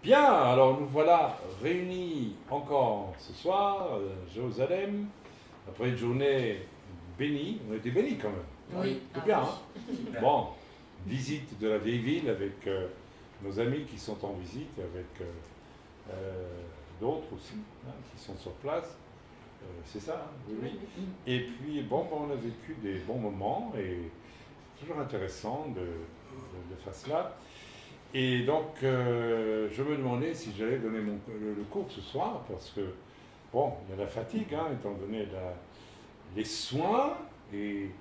Bien, alors nous voilà réunis encore ce soir à Jérusalem, après une journée bénie. On était bénis quand même. Oui. C'est bien, hein? Bon, visite de la vieille ville avec nos amis qui sont en visite, avec d'autres aussi hein, qui sont sur place. C'est ça, hein? Oui, oui. Et puis, bon, on a vécu des bons moments et c'est toujours intéressant de faire cela. Et donc, je me demandais si j'allais donner le cours ce soir, parce que, bon, il y a la fatigue, hein, étant donné les soins, et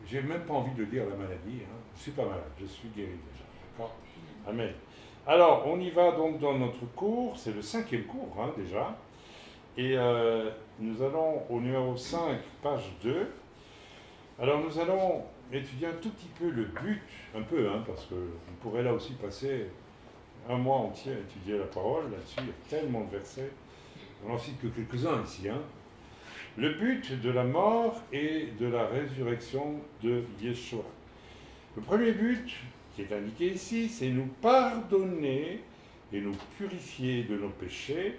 j'ai même pas envie de dire la maladie, hein. Je suis pas malade, je suis guéri déjà, d'accord? Amen. Alors, on y va donc dans notre cours, c'est le 5e cours, hein, déjà, et nous allons au numéro 5, page 2. Alors, nous allons étudier un tout petit peu le but, un peu, hein, parce qu'on pourrait là aussi passer un mois entier à étudier la parole, là-dessus, il y a tellement de versets, on n'en cite que quelques-uns ici. Hein. Le but de la mort et de la résurrection de Yeshua. Le premier but, qui est indiqué ici, c'est nous pardonner et nous purifier de nos péchés,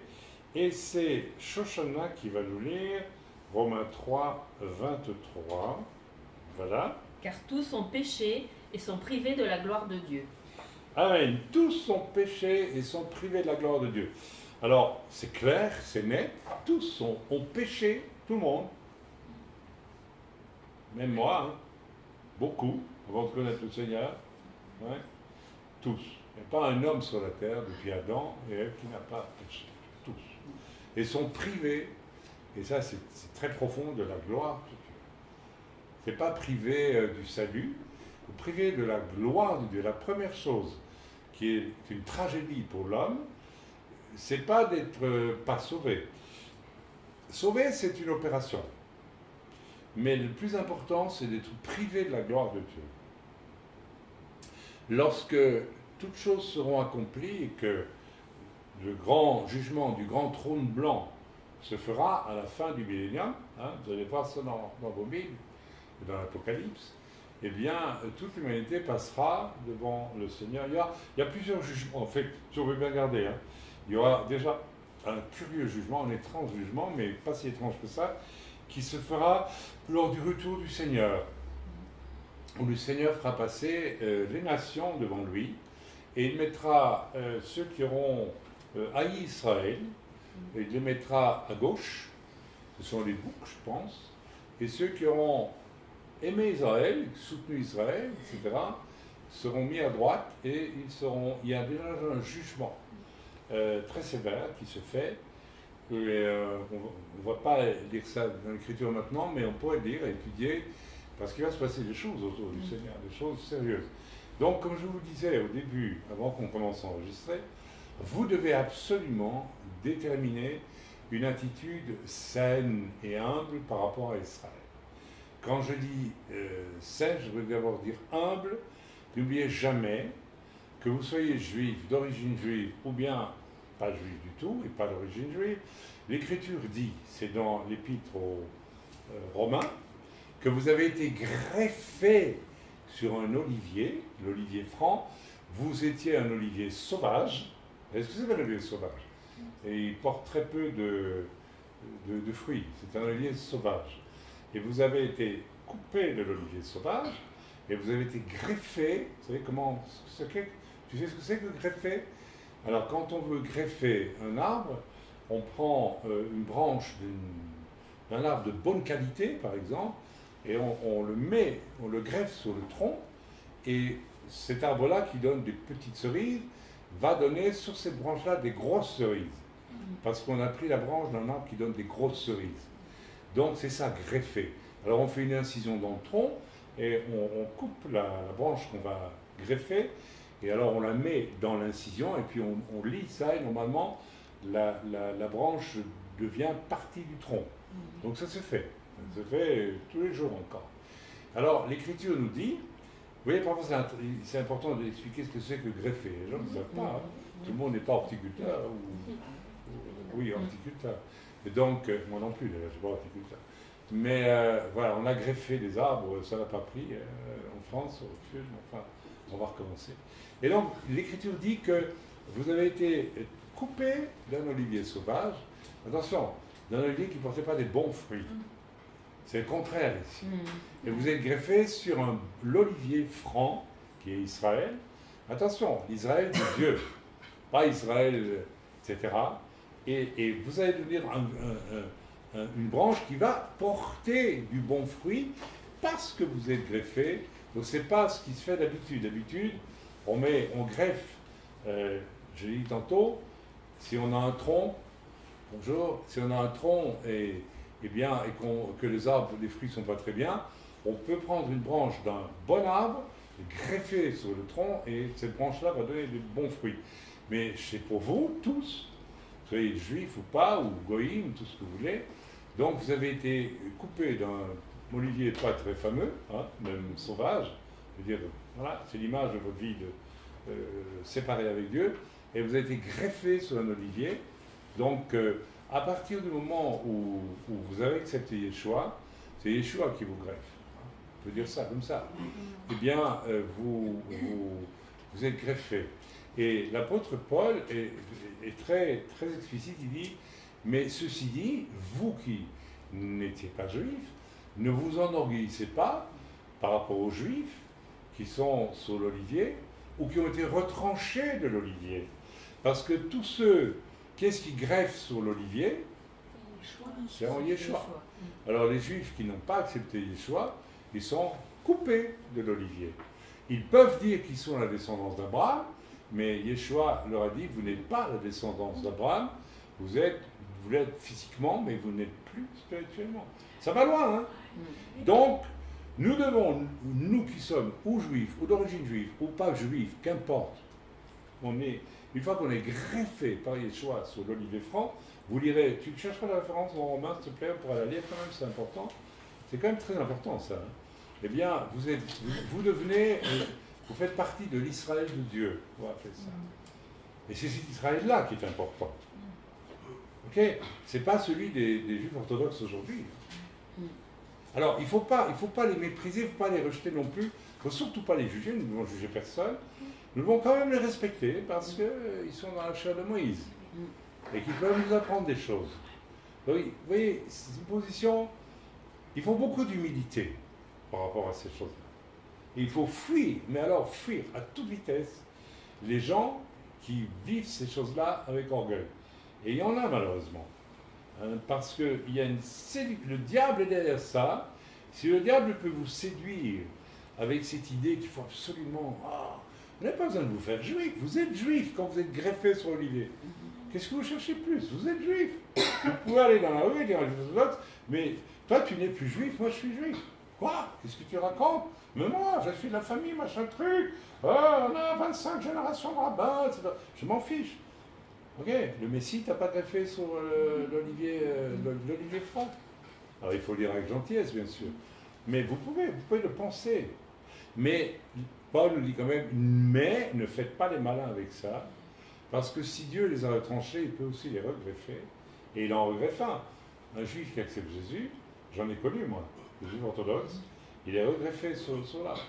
et c'est Shoshana qui va nous lire Romains 3, 23. Voilà. Car tous ont péché et sont privés de la gloire de Dieu. Amen. Tous sont péchés et sont privés de la gloire de Dieu. Alors, c'est clair, c'est net, tous ont péché, tout le monde. Même moi, hein. Beaucoup, avant de connaître le Seigneur. Ouais. Tous. Il n'y a pas un homme sur la terre depuis Adam et Ève qui n'a pas péché. Tous. Et sont privés, et ça c'est très profond, de la gloire de Dieu. Ce n'est pas privé du salut, ou privé de la gloire de Dieu. La première chose qui est une tragédie pour l'homme, c'est pas d'être pas sauvé. Sauvé, c'est une opération. Mais le plus important, c'est d'être privé de la gloire de Dieu. Lorsque toutes choses seront accomplies et que le grand jugement du grand trône blanc se fera à la fin du millénium, hein, vous allez voir ça dans vos Bibles, dans l'Apocalypse, eh bien, toute l'humanité passera devant le Seigneur. Il y a plusieurs jugements, en fait, si on veut bien regarder. Hein. Il y aura déjà un curieux jugement, un étrange jugement, mais pas si étrange que ça, qui se fera lors du retour du Seigneur, où le Seigneur fera passer les nations devant lui, et il mettra ceux qui auront haï Israël, et il les mettra à gauche, ce sont les boucs, je pense, et ceux qui auront aimé Israël, soutenu Israël, etc., seront mis à droite et il y a déjà un jugement très sévère qui se fait. On ne va pas lire ça dans l'Écriture maintenant, mais on pourrait le lire et étudier, parce qu'il va se passer des choses autour du Seigneur, des choses sérieuses. Donc, comme je vous disais au début, avant qu'on commence à enregistrer, vous devez absolument déterminer une attitude saine et humble par rapport à Israël. Quand je dis saine, je veux d'abord dire humble. N'oubliez jamais que vous soyez juif, d'origine juive, ou bien pas juif du tout, et pas d'origine juive. L'Écriture dit, c'est dans l'Épître aux Romains, que vous avez été greffé sur un olivier, l'olivier franc. Vous étiez un olivier sauvage. Est-ce que c'est un olivier sauvage? Et il porte très peu de fruits. C'est un olivier sauvage. Et vous avez été coupé de l'olivier sauvage, et vous avez été greffé. Vous savez comment tu sais ce que c'est que greffer? Alors, quand on veut greffer un arbre, on prend une branche d'un arbre de bonne qualité, par exemple, et on le greffe sur le tronc, et cet arbre-là, qui donne des petites cerises, va donner sur cette branche-là des grosses cerises. Parce qu'on a pris la branche d'un arbre qui donne des grosses cerises. Donc c'est ça, greffer. Alors on fait une incision dans le tronc, et on coupe la branche qu'on va greffer, et alors on la met dans l'incision, et puis on lit ça, et normalement la branche devient partie du tronc. Donc ça se fait. Ça se fait tous les jours encore. Alors l'Écriture nous dit, vous voyez, parfois c'est important d'expliquer ce que c'est que greffer. Les gens ne savent pas. Hein. Tout le monde n'est pas horticulteur. Oui, horticulteur. Et donc, moi non plus, d'ailleurs, je ne suis pas horticulteur. Mais voilà, on a greffé des arbres, ça n'a pas pris en France, au fil, enfin, on va recommencer. Et donc, l'Écriture dit que vous avez été coupé d'un olivier sauvage. Attention, d'un olivier qui ne portait pas des bons fruits. C'est le contraire ici. Et vous êtes greffé sur l'olivier franc, qui est Israël. Attention, l'Israël de Dieu, pas Israël, etc. Et vous allez devenir une branche qui va porter du bon fruit parce que vous êtes greffé. Donc ce n'est pas ce qui se fait d'habitude. D'habitude, on greffe, je l'ai dit tantôt, si on a un tronc, bonjour, si on a un tronc que les arbres, les fruits ne sont pas très bien, on peut prendre une branche d'un bon arbre, greffer sur le tronc, et cette branche-là va donner de bons fruits. Mais c'est pour vous, tous, soyez juifs ou pas, ou goïm, tout ce que vous voulez, donc vous avez été coupé d'un olivier pas très fameux, hein, même sauvage, je veux dire, voilà, c'est l'image de votre vie séparée avec Dieu, et vous avez été greffé sur un olivier. Donc, à partir du moment où vous avez accepté Yeshua, c'est Yeshua qui vous greffe. On peut dire ça comme ça. Eh bien, vous êtes greffé. Et l'apôtre Paul est très, très explicite, il dit, mais ceci dit, vous qui n'étiez pas juifs, ne vous enorgueillissez pas par rapport aux juifs qui sont sur l'olivier ou qui ont été retranchés de l'olivier. Parce que tous ceux, qu'est-ce qui greffe sur l'olivier? C'est en Yeshua. Alors les juifs qui n'ont pas accepté Yeshua, ils sont coupés de l'olivier. Ils peuvent dire qu'ils sont la descendance d'Abraham, mais Yeshua leur a dit, vous n'êtes pas la descendance d'Abraham, vous l'êtes physiquement, mais vous n'êtes plus spirituellement. Ça va loin, hein? Donc, nous devons, nous qui sommes ou juifs, ou d'origine juive, ou pas juifs, qu'importe, une fois qu'on est greffé par Yeshua sur l'olivier franc, vous lirez, tu chercheras la référence en romain, s'il te plaît, on pourra la lire quand même, c'est important. C'est quand même très important, ça. Hein. Eh bien, vous devenez, vous faites partie de l'Israël de Dieu, on va appeler ça. Et c'est cet Israël-là qui est important. Ok? C'est pas celui des Juifs orthodoxes aujourd'hui. Alors, il ne faut pas les mépriser, il ne faut pas les rejeter non plus, il ne faut surtout pas les juger, nous ne devons juger personne. Nous devons quand même les respecter parce qu'ils sont dans la chair de Moïse et qu'ils peuvent nous apprendre des choses. Donc, vous voyez, c'est une position, il faut beaucoup d'humilité par rapport à ces choses-là. Il faut fuir, mais alors fuir à toute vitesse les gens qui vivent ces choses-là avec orgueil. Et il y en a malheureusement. Parce que le diable est derrière ça. Si le diable peut vous séduire avec cette idée qu'il faut absolument... vous n'avez pas besoin de vous faire juif. Vous êtes juif quand vous êtes greffé sur l'olivier. Qu'est-ce que vous cherchez plus? Vous êtes juif. Vous pouvez aller dans la rue et dire mais toi tu n'es plus juif, moi je suis juif. Quoi? Qu'est-ce que tu racontes? Mais moi, je suis de la famille, machin truc. On a 25 générations de rabbins, etc. Je m'en fiche. Ok, le Messie t'a pas greffé sur l'olivier franc. Alors il faut le dire avec gentillesse, bien sûr. Mais vous pouvez le penser. Mais Paul nous dit quand même, mais ne faites pas les malins avec ça, parce que si Dieu les a retranchés, il peut aussi les regreffer. Et il en regreffe un. Un juif qui accepte Jésus, j'en ai connu moi, le juif orthodoxe, il est regreffé sur l'arbre.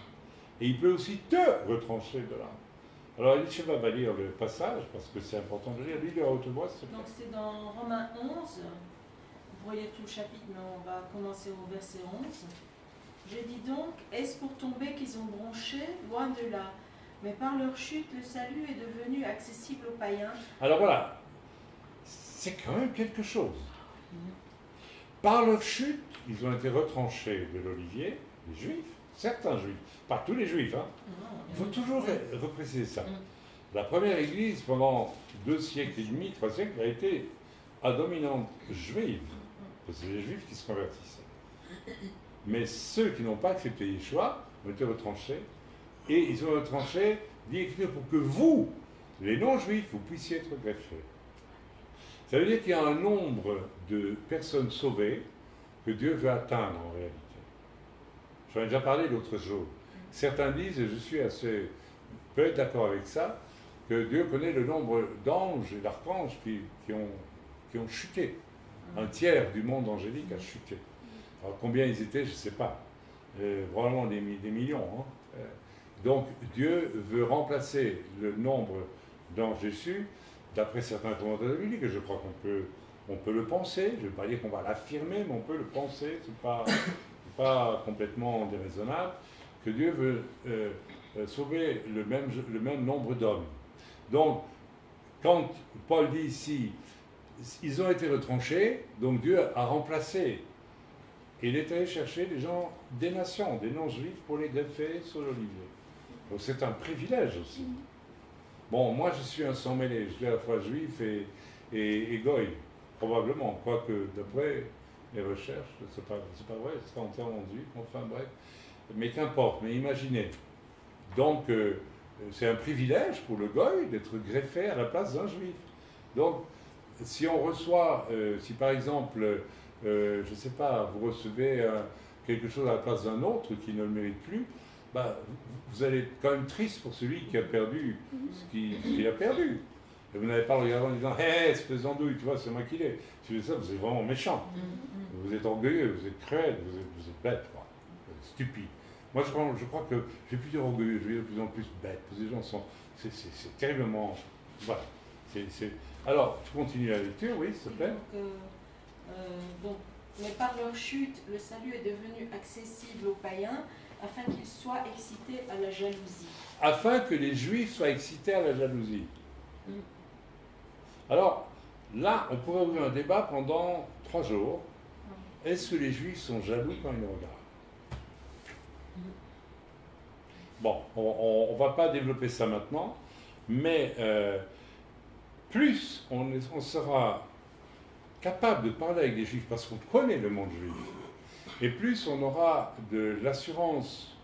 Et il peut aussi te retrancher de l'arbre. Alors Elisha va lire le passage, parce que c'est important de lire. Lis-le à haute voix, s'il te plaît. Donc c'est dans Romains 11, vous pourriez tout le chapitre, mais on va commencer au verset 11. Je dis donc, est-ce pour tomber qu'ils ont bronché? Loin de là. Mais par leur chute, le salut est devenu accessible aux païens. Alors voilà, c'est quand même quelque chose. Par leur chute, ils ont été retranchés de l'olivier, les juifs, certains juifs, pas tous les juifs, hein. Il faut toujours repréciser ça. La première église, pendant 2 siècles et demi, 3 siècles, a été à dominante juive, parce que c'est les juifs qui se convertissaient. Mais ceux qui n'ont pas accepté Yeshua ont été retranchés, et ils ont retranché, dit l'Écriture, pour que vous, les non-juifs, vous puissiez être greffés. Ça veut dire qu'il y a un nombre de personnes sauvées que Dieu veut atteindre en réalité. J'en ai déjà parlé l'autre jour. Certains disent, et je suis assez peu d'accord avec ça, que Dieu connaît le nombre d'anges et d'archanges qui ont chuté. Un tiers du monde angélique a chuté. Alors combien ils étaient, je ne sais pas. Probablement des millions. Hein. Donc Dieu veut remplacer le nombre dans Jésus, d'après certains commentateurs bibliques, et je crois on peut le penser, je ne veux pas dire qu'on va l'affirmer, mais on peut le penser, c'est pas complètement déraisonnable, que Dieu veut sauver le même nombre d'hommes. Donc, quand Paul dit ici, ils ont été retranchés, donc Dieu a remplacé. Et il est allé chercher des gens des nations, des non-juifs, pour les greffer sur l'olivier. Donc c'est un privilège aussi. Bon, moi je suis un sang mêlé, je suis à la fois juif et goy, probablement, quoique d'après les recherches, c'est pas vrai, c'est entièrement juif, enfin bref. Mais qu'importe, mais imaginez. Donc c'est un privilège pour le goy d'être greffé à la place d'un juif. Donc si on reçoit, si par exemple, je ne sais pas, vous recevez quelque chose à la place d'un autre qui ne le mérite plus, bah, vous allez être quand même triste pour celui qui a perdu ce qu'il a perdu. Et vous n'avez pas le regardé en disant, hé, espèce d'andouille, tu vois, c'est moi qui l'ai. Si vous faites ça, vous êtes vraiment méchant. Vous êtes orgueilleux, vous êtes cruel, vous êtes bête, quoi. Stupide. Moi, je crois que je vais plus dire orgueilleux, je vais dire de plus en plus bête. Parce que les gens sont. C'est terriblement. Voilà. Alors, tu continues la lecture, oui, s'il te plaît. Donc, mais par leur chute, le salut est devenu accessible aux païens afin qu'ils soient excités à la jalousie. Afin que les Juifs soient excités à la jalousie. Alors, là, on pourrait ouvrir un débat pendant 3 jours. Est-ce que les Juifs sont jaloux quand ils nous regardent? Bon, on ne va pas développer ça maintenant, mais plus on sera capable de parler avec des Juifs parce qu'on connaît le monde juif, et plus on aura de l'assurance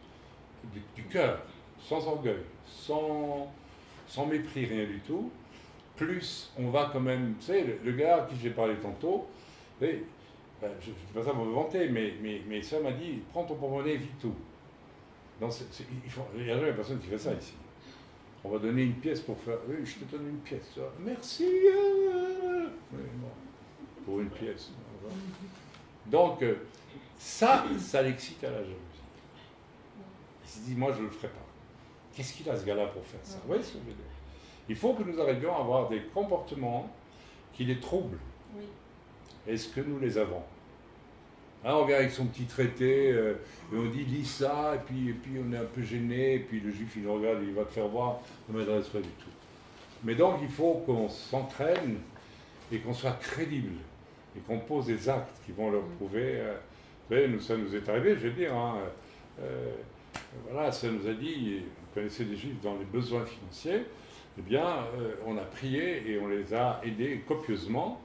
du cœur, sans orgueil, sans mépris, rien du tout, plus on va quand même, tu sais, le gars à qui j'ai parlé tantôt, je ne dis pas ça pour me vanter, mais ça m'a dit, prends ton porte-monnaie et vite tout. Il y a jamais personne qui fait ça ici. On va donner une pièce pour faire, oui, je te donne une pièce, merci, oui, bon. Pour une pièce. Donc, ça l'excite à la jalousie. Il se dit, moi, je ne le ferai pas. Qu'est-ce qu'il a, ce gars-là, pour faire ça? Vous voyez ce que je veux dire? Il faut que nous arrivions à avoir des comportements qui les troublent. Oui. Est-ce que nous les avons? Hein, on vient avec son petit traité, et on dit, lis ça, et puis on est un peu gêné, et puis le juif, il regarde, il va te faire voir, ne m'adresse pas du tout. Mais donc, il faut qu'on s'entraîne et qu'on soit crédible. Et qu'on pose des actes qui vont leur prouver. Vous savez, ça nous est arrivé, je veux dire, hein, voilà, ça nous a dit, vous connaissez des Juifs dans les besoins financiers, eh bien, on a prié et on les a aidés copieusement.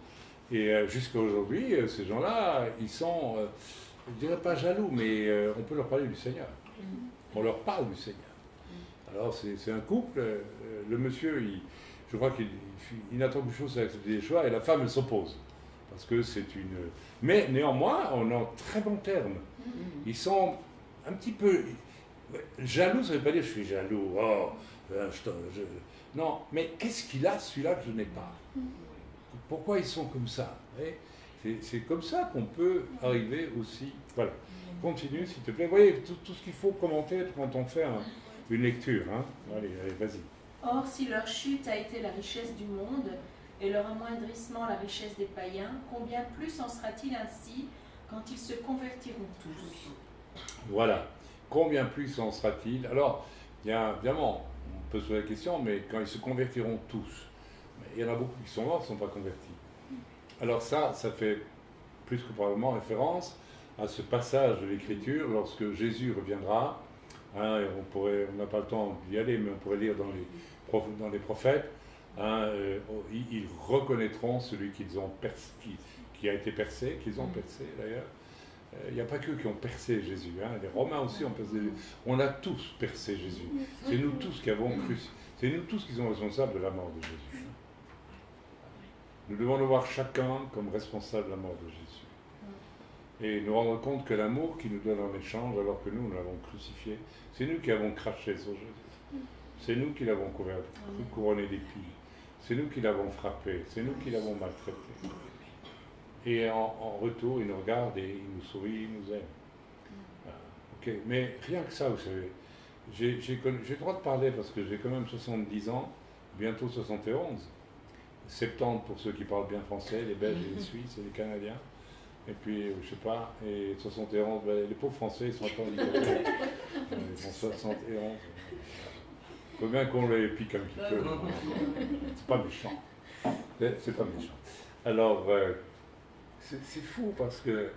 Et jusqu'à aujourd'hui, ces gens-là, ils sont, je ne dirais pas jaloux, mais on peut leur parler du Seigneur. On leur parle du Seigneur. Alors, c'est un couple, le monsieur, je crois qu'il n'attend qu'une chose, c'est accepter des choix, et la femme, elle s'oppose. Parce que c'est une... Mais néanmoins, on est en très bons termes. Ils sont un petit peu... Jaloux, ça ne veut pas dire je suis jaloux. Oh, non, mais qu'est-ce qu'il a, celui-là, que je n'ai pas? Pourquoi ils sont comme ça? C'est comme ça qu'on peut arriver aussi... Voilà. Continue, s'il te plaît. Vous voyez, tout ce qu'il faut commenter quand on fait une lecture. Hein. Allez, vas-y. Or, si leur chute a été la richesse du monde, et leur amoindrissement la richesse des païens, combien plus en sera-t-il ainsi quand ils se convertiront tous? Voilà. Combien plus en sera-t-il? Alors, évidemment, on peut se poser la question, mais quand ils se convertiront tous, il y en a beaucoup qui sont morts, qui ne sont pas convertis. Alors ça fait plus que probablement référence à ce passage de l'Écriture, lorsque Jésus reviendra. Hein, on n'a pas le temps d'y aller, mais on pourrait lire dans les prophètes. Hein, ils reconnaîtront celui qui a été percé, qu'ils ont percé d'ailleurs. Il n'y a pas qu'eux qui ont percé Jésus, hein. Les Romains aussi ont percé Jésus. On a tous percé Jésus. C'est nous tous qui avons cru. C'est nous tous qui sommes responsables de la mort de Jésus. Nous devons nous voir chacun comme responsable de la mort de Jésus. Et nous rendre compte que l'amour qu'il nous donne en échange, alors que nous l'avons crucifié, c'est nous qui avons craché sur Jésus. C'est nous qui l'avons couronné d'épines. C'est nous qui l'avons frappé. C'est nous qui l'avons maltraité. Et en retour, il nous regarde et il nous sourit, il nous aime. Ok, mais rien que ça, vous savez. J'ai le droit de parler parce que j'ai quand même 70 ans. bientôt 71. 70 pour ceux qui parlent bien français, les Belges et les Suisses et les Canadiens. Et puis, je sais pas, et 71, ben, les pauvres Français, ils sont encore handicapés. Ils sont 71. Il faut bien qu'on les pique un petit peu. C'est pas méchant. C'est pas méchant. Alors, c'est fou parce que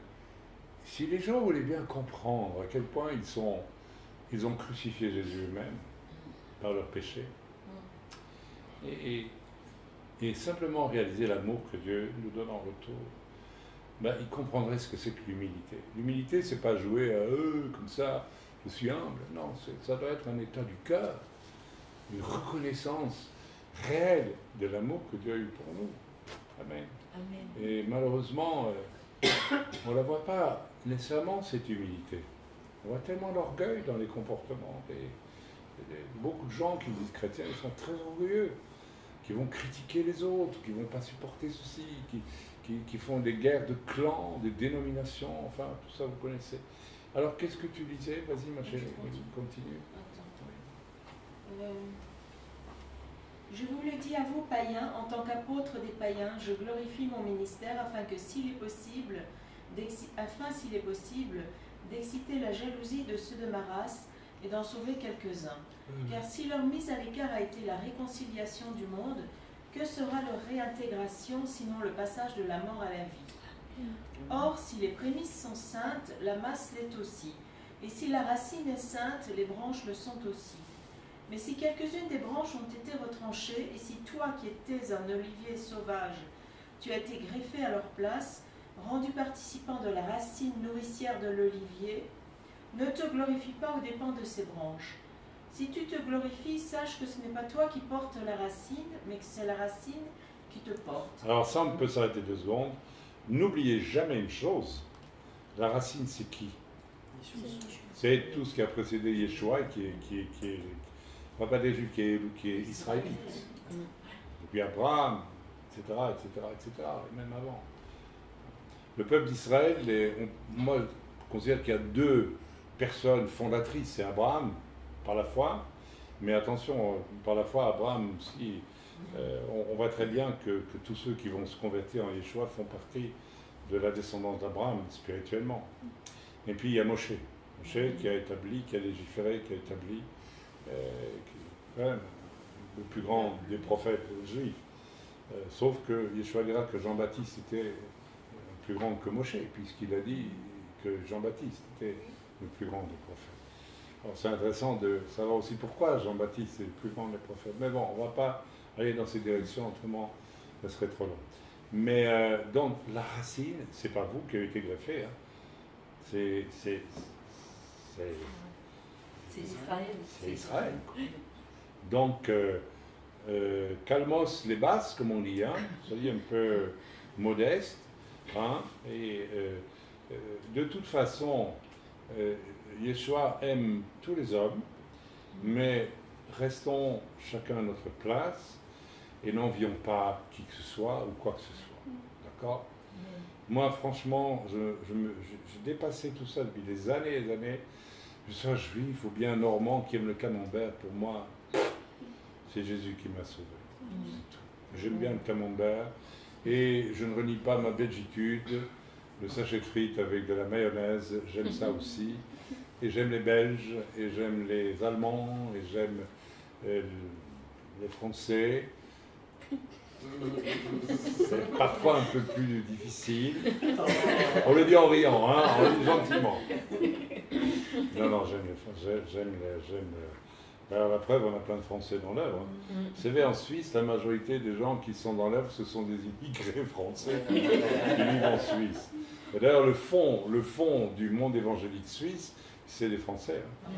si les gens voulaient bien comprendre à quel point ils ont crucifié Jésus eux-mêmes par leur péché, et simplement réaliser l'amour que Dieu nous donne en retour, ben, ils comprendraient ce que c'est que l'humilité. L'humilité, c'est pas jouer à eux comme ça, je suis humble. Non, ça doit être un état du cœur, une reconnaissance réelle de l'amour que Dieu a eu pour nous. Amen. Amen. Et malheureusement, on ne la voit pas nécessairement, cette humilité. On voit tellement d'orgueil dans les comportements. Beaucoup de gens qui disent chrétiens, ils sont très orgueilleux, qui vont critiquer les autres, qui ne vont pas supporter ceci, qui font des guerres de clans, des dénominations, enfin, tout ça, vous connaissez. Alors, qu'est-ce que tu disais? Vas-y, ma chérie, continue. Je vous le dis à vous, païens, en tant qu'apôtre des païens, je glorifie mon ministère afin, s'il est possible, d'exciter la jalousie de ceux de ma race et d'en sauver quelques-uns. Car si leur mise à l'écart a été la réconciliation du monde, que sera leur réintégration sinon le passage de la mort à la vie? Or, si les prémices sont saintes, la masse l'est aussi. Et si la racine est sainte, les branches le sont aussi. Mais si quelques-unes des branches ont été retranchées, et si toi qui étais un olivier sauvage, tu as été greffé à leur place, rendu participant de la racine nourricière de l'olivier, ne te glorifie pas aux dépens de ces branches. Si tu te glorifies, sache que ce n'est pas toi qui portes la racine, mais que c'est la racine qui te porte. Alors ça, on peut s'arrêter 2 secondes. N'oubliez jamais une chose, la racine c'est qui? C'est tout ce qui a précédé Yeshua, qui est pas des Juifs, qui est israélite. Depuis Abraham, etc., et même avant. Le peuple d'Israël, moi je considère qu'il y a 2 personnes fondatrices, c'est Abraham, par la foi, mais attention, par la foi, Abraham aussi, on voit très bien que tous ceux qui vont se convertir en Yeshua font partie de la descendance d'Abraham, spirituellement. Et puis il y a Moshe qui a établi, qui a légiféré, qui a établi, qui est quand même le plus grand des prophètes juifs. Sauf que Yeshua dira que Jean-Baptiste était plus grand que Moshe, puisqu'il a dit que Jean-Baptiste était le plus grand des prophètes. Alors c'est intéressant de savoir aussi pourquoi Jean-Baptiste est le plus grand des prophètes. Mais bon, on ne va pas aller dans ces directions, autrement ça serait trop long. Mais donc la racine, c'est pas vous qui avez été greffé, hein. C'est Israël. C'est Israël. Donc calmos les basses, comme on dit, hein, c'est-à-dire un peu modeste, hein, et de toute façon, Yeshua aime tous les hommes, mais restons chacun à notre place et n'envions pas qui que ce soit ou quoi que ce soit. D'accord? Moi, franchement, j'ai dépassé tout ça depuis des années et des années. Je sois juif ou bien normand qui aime le camembert, pour moi, c'est Jésus qui m'a sauvé. C'est tout. J'aime bien le camembert et je ne renie pas ma belgitude. Le sachet de frites avec de la mayonnaise, j'aime ça aussi. Et j'aime les Belges, et j'aime les Allemands, et j'aime les Français. C'est parfois un peu plus difficile. On le dit en riant, hein, on le dit gentiment. Non, j'aime les Français, alors la preuve, on a plein de Français dans l'œuvre. Hein. Vous savez, en Suisse, la majorité des gens qui sont dans l'œuvre, ce sont des immigrés français qui vivent en Suisse. D'ailleurs, le fond du monde évangélique suisse, c'est des Français. Hein.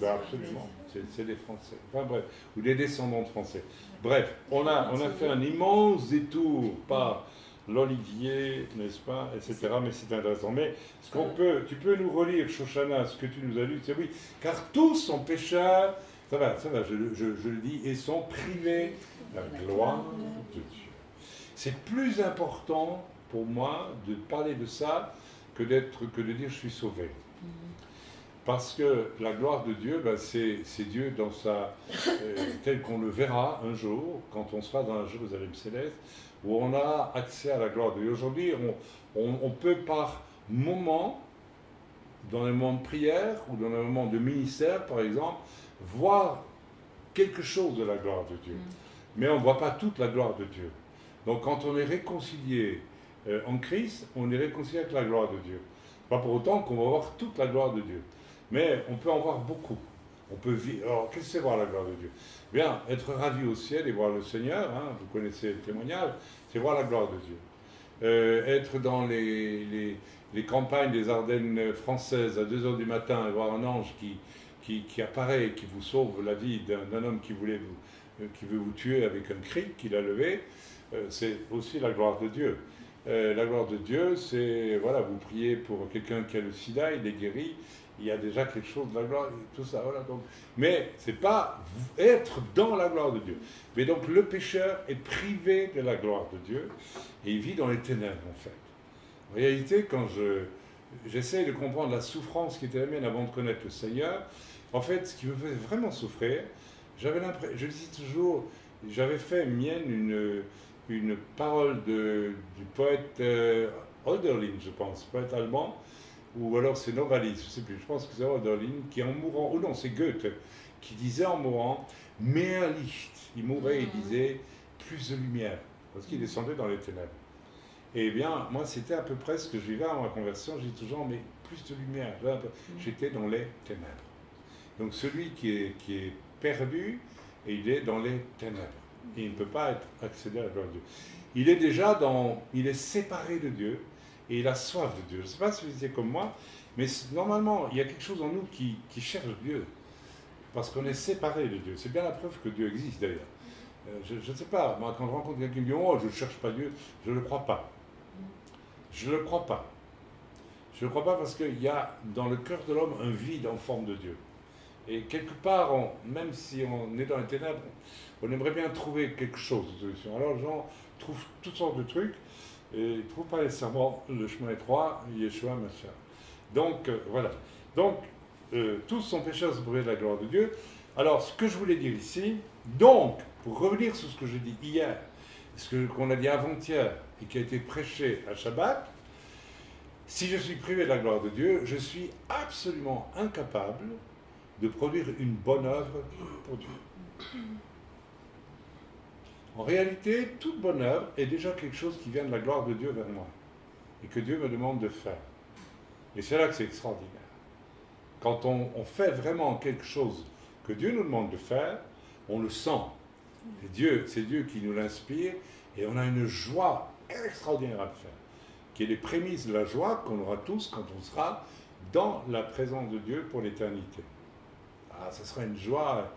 Ben absolument, c'est des Français. Enfin bref, ou des descendants de Français. Bref, on a fait un immense détour par l'Olivier, n'est-ce pas, etc. Mais c'est intéressant. Mais tu peux nous relire, Shoshana, ce que tu nous as lu, c'est oui, car tous sont pécheurs, ça va, je le dis, et sont privés de la gloire de Dieu. C'est plus important pour moi de parler de ça que de dire je suis sauvé. Parce que la gloire de Dieu, ben, c'est Dieu dans sa, tel qu'on le verra un jour, quand on sera dans la Jérusalem céleste, où on a accès à la gloire de Dieu. Aujourd'hui, on peut par moment, dans les moments de prière ou dans les moments de ministère, par exemple, voir quelque chose de la gloire de Dieu. Mais on ne voit pas toute la gloire de Dieu. Donc quand on est réconcilié en Christ, on est réconcilié avec la gloire de Dieu. Pas pour autant qu'on va voir toute la gloire de Dieu. Mais on peut en voir beaucoup. On peut vivre. Alors, qu'est-ce que c'est voir la gloire de Dieu? Bien, être ravi au ciel et voir le Seigneur, hein, vous connaissez le témoignage, c'est voir la gloire de Dieu. Être dans les campagnes des Ardennes françaises à 2 heures du matin et voir un ange qui apparaît et qui vous sauve la vie d'un homme qui veut vous tuer avec un cri qu'il a levé, c'est aussi la gloire de Dieu. La gloire de Dieu, c'est, voilà, vous priez pour quelqu'un qui a le sida, il est guéri, il y a déjà quelque chose de la gloire, tout ça, voilà. Donc, mais c'est pas être dans la gloire de Dieu. Mais donc le pécheur est privé de la gloire de Dieu et il vit dans les ténèbres, en fait. En réalité, quand j'essaie de comprendre la souffrance qui était la mienne avant de connaître le Seigneur, en fait, ce qui me faisait vraiment souffrir, j'avais l'impression, je le dis toujours, j'avais fait mienne une parole du poète Hölderlin, je pense, poète allemand, ou alors c'est Novalis, je ne sais plus, je pense que c'est Hölderlin, qui en mourant, ou non, c'est Goethe, qui disait en mourant, mehr Licht, il mourait et disait, plus de lumière, parce qu'il descendait dans les ténèbres. Eh bien, moi, c'était à peu près ce que je vivais à ma conversion, je dis toujours, mais plus de lumière, j'étais dans les ténèbres. Donc celui qui est perdu, et il est dans les ténèbres. Et il ne peut pas accéder à la gloire de Dieu. Il est séparé de Dieu, et il a soif de Dieu. Je ne sais pas si vous étiez comme moi, mais normalement, il y a quelque chose en nous qui cherche Dieu, parce qu'on est séparé de Dieu. C'est bien la preuve que Dieu existe, d'ailleurs. Je ne sais pas, moi, quand je rencontre quelqu'un qui me dit « Oh, je ne cherche pas Dieu », je ne le crois pas. Je ne le crois pas. Je ne le crois pas parce qu'il y a dans le cœur de l'homme un vide en forme de Dieu. Et quelque part, même si on est dans les ténèbres, on aimerait bien trouver quelque chose de solution. Alors les gens trouvent toutes sortes de trucs, et ils ne trouvent pas nécessairement le chemin étroit, Yeshua, machin. Donc, voilà. Donc, tous sont pécheurs, se privés de la gloire de Dieu. Alors, ce que je voulais dire ici, donc, pour revenir sur ce que j'ai dit hier, ce qu'on a dit avant-hier, et qui a été prêché à Shabbat, si je suis privé de la gloire de Dieu, je suis absolument incapable de produire une bonne œuvre pour Dieu. En réalité, toute bonne œuvre est déjà quelque chose qui vient de la gloire de Dieu vers moi, et que Dieu me demande de faire. Et c'est là que c'est extraordinaire. Quand on fait vraiment quelque chose que Dieu nous demande de faire, on le sent. C'est Dieu qui nous l'inspire, et on a une joie extraordinaire à le faire, qui est les prémices de la joie qu'on aura tous quand on sera dans la présence de Dieu pour l'éternité. Ah, ça sera une joie.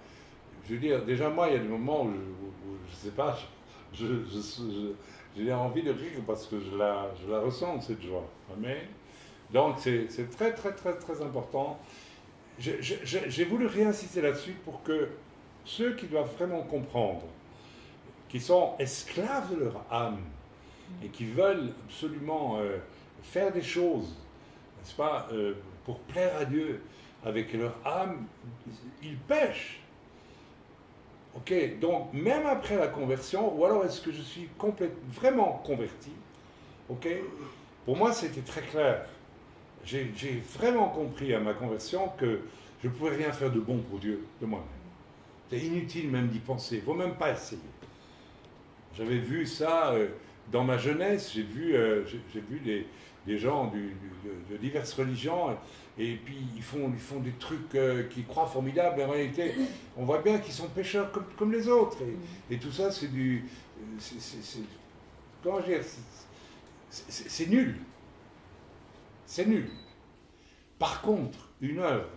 Je veux dire, déjà moi, il y a des moments où je ne sais pas, j'ai envie de rire parce que je la ressens, cette joie. Amen. Donc c'est très, très, très, très important. J'ai voulu réinsister là-dessus pour que ceux qui doivent vraiment comprendre, qui sont esclaves de leur âme et qui veulent absolument faire des choses, n'est-ce pas, pour plaire à Dieu avec leur âme, ils pêchent. Ok, donc même après la conversion, ou alors est-ce que je suis vraiment converti? Ok, pour moi c'était très clair. J'ai vraiment compris à ma conversion que je ne pouvais rien faire de bon pour Dieu de moi-même. C'est inutile même d'y penser, il ne faut même pas essayer. J'avais vu ça dans ma jeunesse, j'ai vu des gens de diverses religions, et puis ils font des trucs qu'ils croient formidables, mais en réalité, on voit bien qu'ils sont pécheurs comme les autres. Et tout ça, c'est du... comment dire, c'est nul. C'est nul. Par contre, une œuvre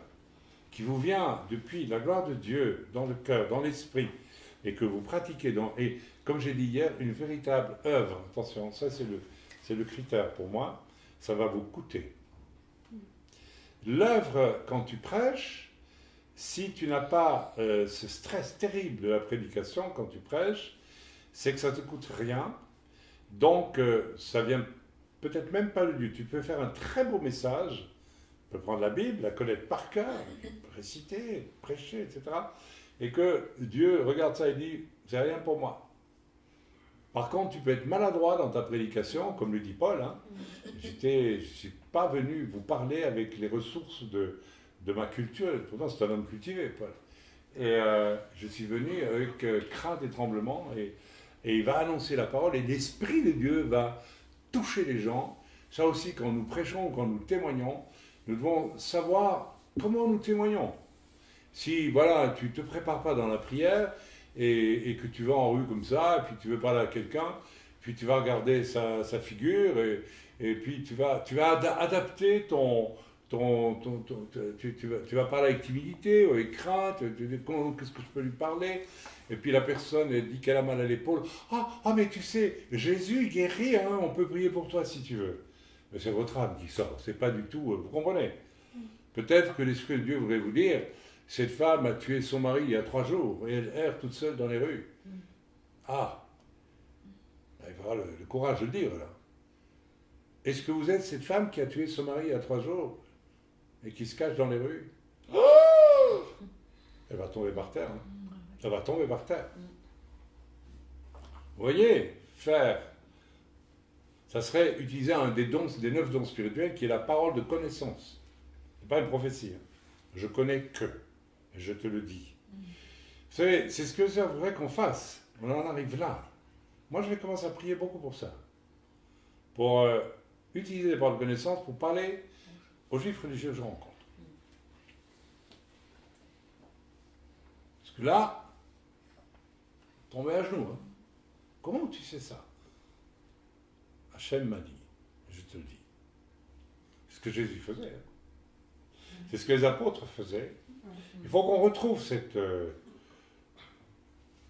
qui vous vient depuis la gloire de Dieu, dans le cœur, dans l'esprit, et que vous pratiquez, et comme j'ai dit hier, une véritable œuvre, attention, ça c'est le critère pour moi, ça va vous coûter. L'œuvre, quand tu prêches, si tu n'as pas ce stress terrible de la prédication quand tu prêches, c'est que ça ne te coûte rien, donc ça vient peut-être même pas de Dieu. Tu peux faire un très beau message, peut prendre la Bible, la connaître par cœur, réciter, prêcher, etc. Et que Dieu regarde ça et dit, c'est rien pour moi. Par contre, tu peux être maladroit dans ta prédication, comme le dit Paul. Hein. Je ne suis pas venu vous parler avec les ressources de ma culture. Pourtant, c'est un homme cultivé, Paul. Et je suis venu avec crainte et tremblement. Et il va annoncer la parole. Et l'Esprit de Dieu va toucher les gens. Ça aussi, quand nous prêchons, quand nous témoignons, nous devons savoir comment nous témoignons. Si, voilà, tu ne te prépares pas dans la prière et que tu vas en rue comme ça, et puis tu veux parler à quelqu'un, puis tu vas regarder sa figure, et puis tu vas adapter tu vas parler avec timidité, ou avec crainte, qu'est-ce que je peux lui parler? Et puis la personne, elle dit qu'elle a mal à l'épaule. Ah, mais tu sais, Jésus guérit, hein, on peut prier pour toi si tu veux. Mais c'est votre âme qui sort, c'est pas du tout, vous comprenez? Peut-être que l'Esprit de Dieu voudrait vous dire, cette femme a tué son mari il y a 3 jours, et elle erre toute seule dans les rues. Ah, il va avoir le courage de le dire, là. Est-ce que vous êtes cette femme qui a tué son mari il y a 3 jours, et qui se cache dans les rues? Oh, elle va tomber par terre. Hein. Elle va tomber par terre. Vous voyez, faire, ça serait utiliser un des 9 dons spirituels, qui est la parole de connaissance. Ce n'est pas une prophétie. Hein. Je connais que, je te le dis. Vous savez, c'est ce que j'aimerais qu'on fasse. On en arrive là. Moi, je vais commencer à prier beaucoup pour ça. Pour utiliser les paroles de connaissance pour parler aux juifs religieux que je rencontre. Parce que là, tomber à genoux. Hein. Comment tu sais ça? Hachem m'a dit, je te le dis. C'est ce que Jésus faisait. Hein. C'est ce que les apôtres faisaient. Il faut qu'on retrouve cette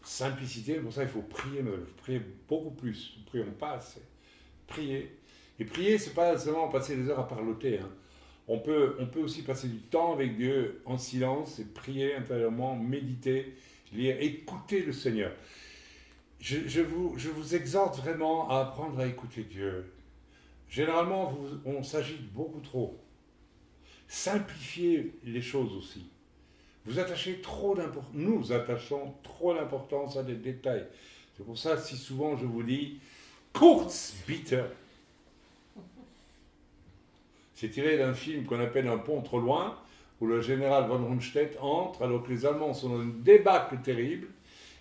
simplicité. Pour ça, il faut prier, mais prier beaucoup plus. Nous ne prions pas assez. Prier. Et prier, ce n'est pas seulement passer des heures à parloter. Hein. On peut aussi passer du temps avec Dieu en silence et prier intérieurement, méditer, lire, écouter le Seigneur. Je vous exhorte vraiment à apprendre à écouter Dieu. Généralement, on s'agite beaucoup trop. Simplifiez les choses aussi. Nous attachons trop d'importance à des détails. C'est pour ça, si souvent je vous dis Kurzbitte. C'est tiré d'un film qu'on appelle Un pont trop loin, où le général von Rundstedt entre, alors que les Allemands sont dans une débâcle terrible,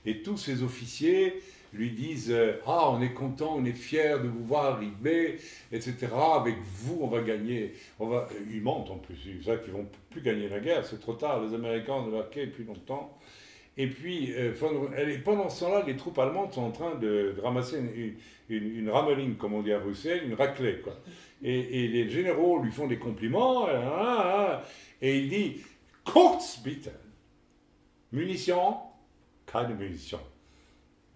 et tous ces officiers lui disent « Ah, on est content, on est fiers de vous voir arriver, etc. Avec vous, on va gagner. » Ils mentent en plus, ils savent qu'ils ne vont plus gagner la guerre, c'est trop tard, les Américains ont débarqué depuis longtemps. Et puis, pendant ce temps-là, les troupes allemandes sont en train de ramasser une rameline, comme on dit à Bruxelles, une raclée, quoi. Et les généraux lui font des compliments, et il dit « Kurzbitte » munitions, keine Munitions.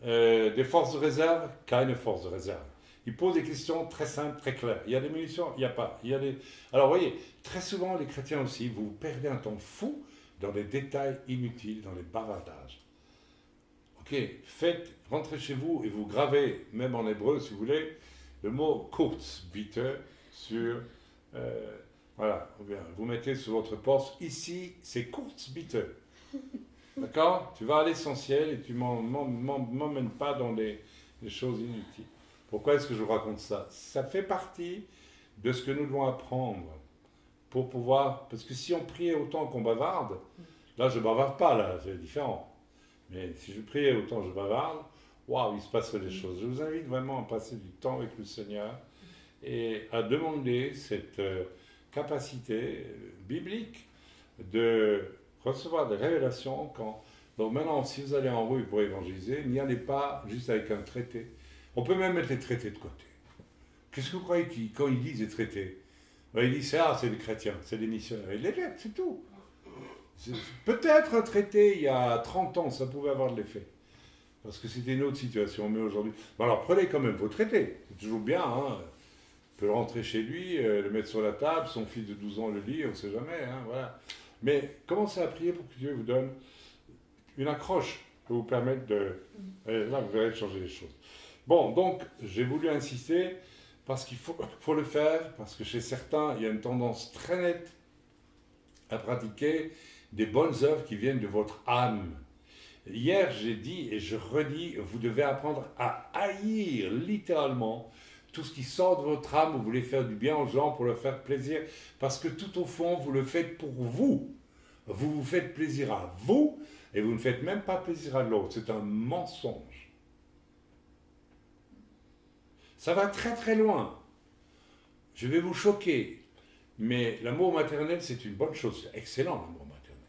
Des forces de réserve, keine forces de réserve. Il pose des questions très simples, très claires. Il y a des munitions, il n'y a pas. Alors, vous voyez, très souvent, les chrétiens aussi, vous perdez un temps fou dans les détails inutiles, dans les bavardages. Ok, rentrez chez vous et vous gravez, même en hébreu si vous voulez, le mot Kurzbitte sur, voilà, vous mettez sur votre porte, ici c'est Kurzbitte. D'accord? Tu vas à l'essentiel et tu ne m'emmènes pas dans des choses inutiles. Pourquoi est-ce que je vous raconte ça? Ça fait partie de ce que nous devons apprendre pour pouvoir... Parce que si on priait autant qu'on bavarde, là je ne bavarde pas, là, c'est différent. Mais si je priais autant que je bavarde, waouh, il se passerait des choses. Je vous invite vraiment à passer du temps avec le Seigneur et à demander cette capacité biblique de recevoir des révélations quand... Donc maintenant, si vous allez en rue pour évangéliser, n'y allez pas juste avec un traité. On peut même mettre les traités de côté. Qu'est-ce que vous croyez quand ils disent les traités? Ils disent, c'est des chrétiens, c'est des missionnaires. Ils les jettent, c'est tout. Peut-être un traité, il y a 30 ans, ça pouvait avoir de l'effet. Parce que c'était une autre situation, mais aujourd'hui... Bon, alors prenez quand même vos traités, c'est toujours bien, hein. On peut rentrer chez lui, le mettre sur la table, son fils de 12 ans le lit, on ne sait jamais, hein, voilà. Mais commencez à prier pour que Dieu vous donne une accroche pour vous permettre de... Et là, vous verrez changer les choses. Bon, donc, j'ai voulu insister parce qu'il faut le faire, parce que chez certains, il y a une tendance très nette à pratiquer des bonnes œuvres qui viennent de votre âme. Hier, j'ai dit et je redis, vous devez apprendre à haïr littéralement tout ce qui sort de votre âme. Vous voulez faire du bien aux gens pour leur faire plaisir, parce que tout au fond, vous le faites pour vous. Vous vous faites plaisir à vous et vous ne faites même pas plaisir à l'autre. C'est un mensonge. Ça va très très loin. Je vais vous choquer, mais l'amour maternel, c'est une bonne chose. C'est excellent, l'amour maternel.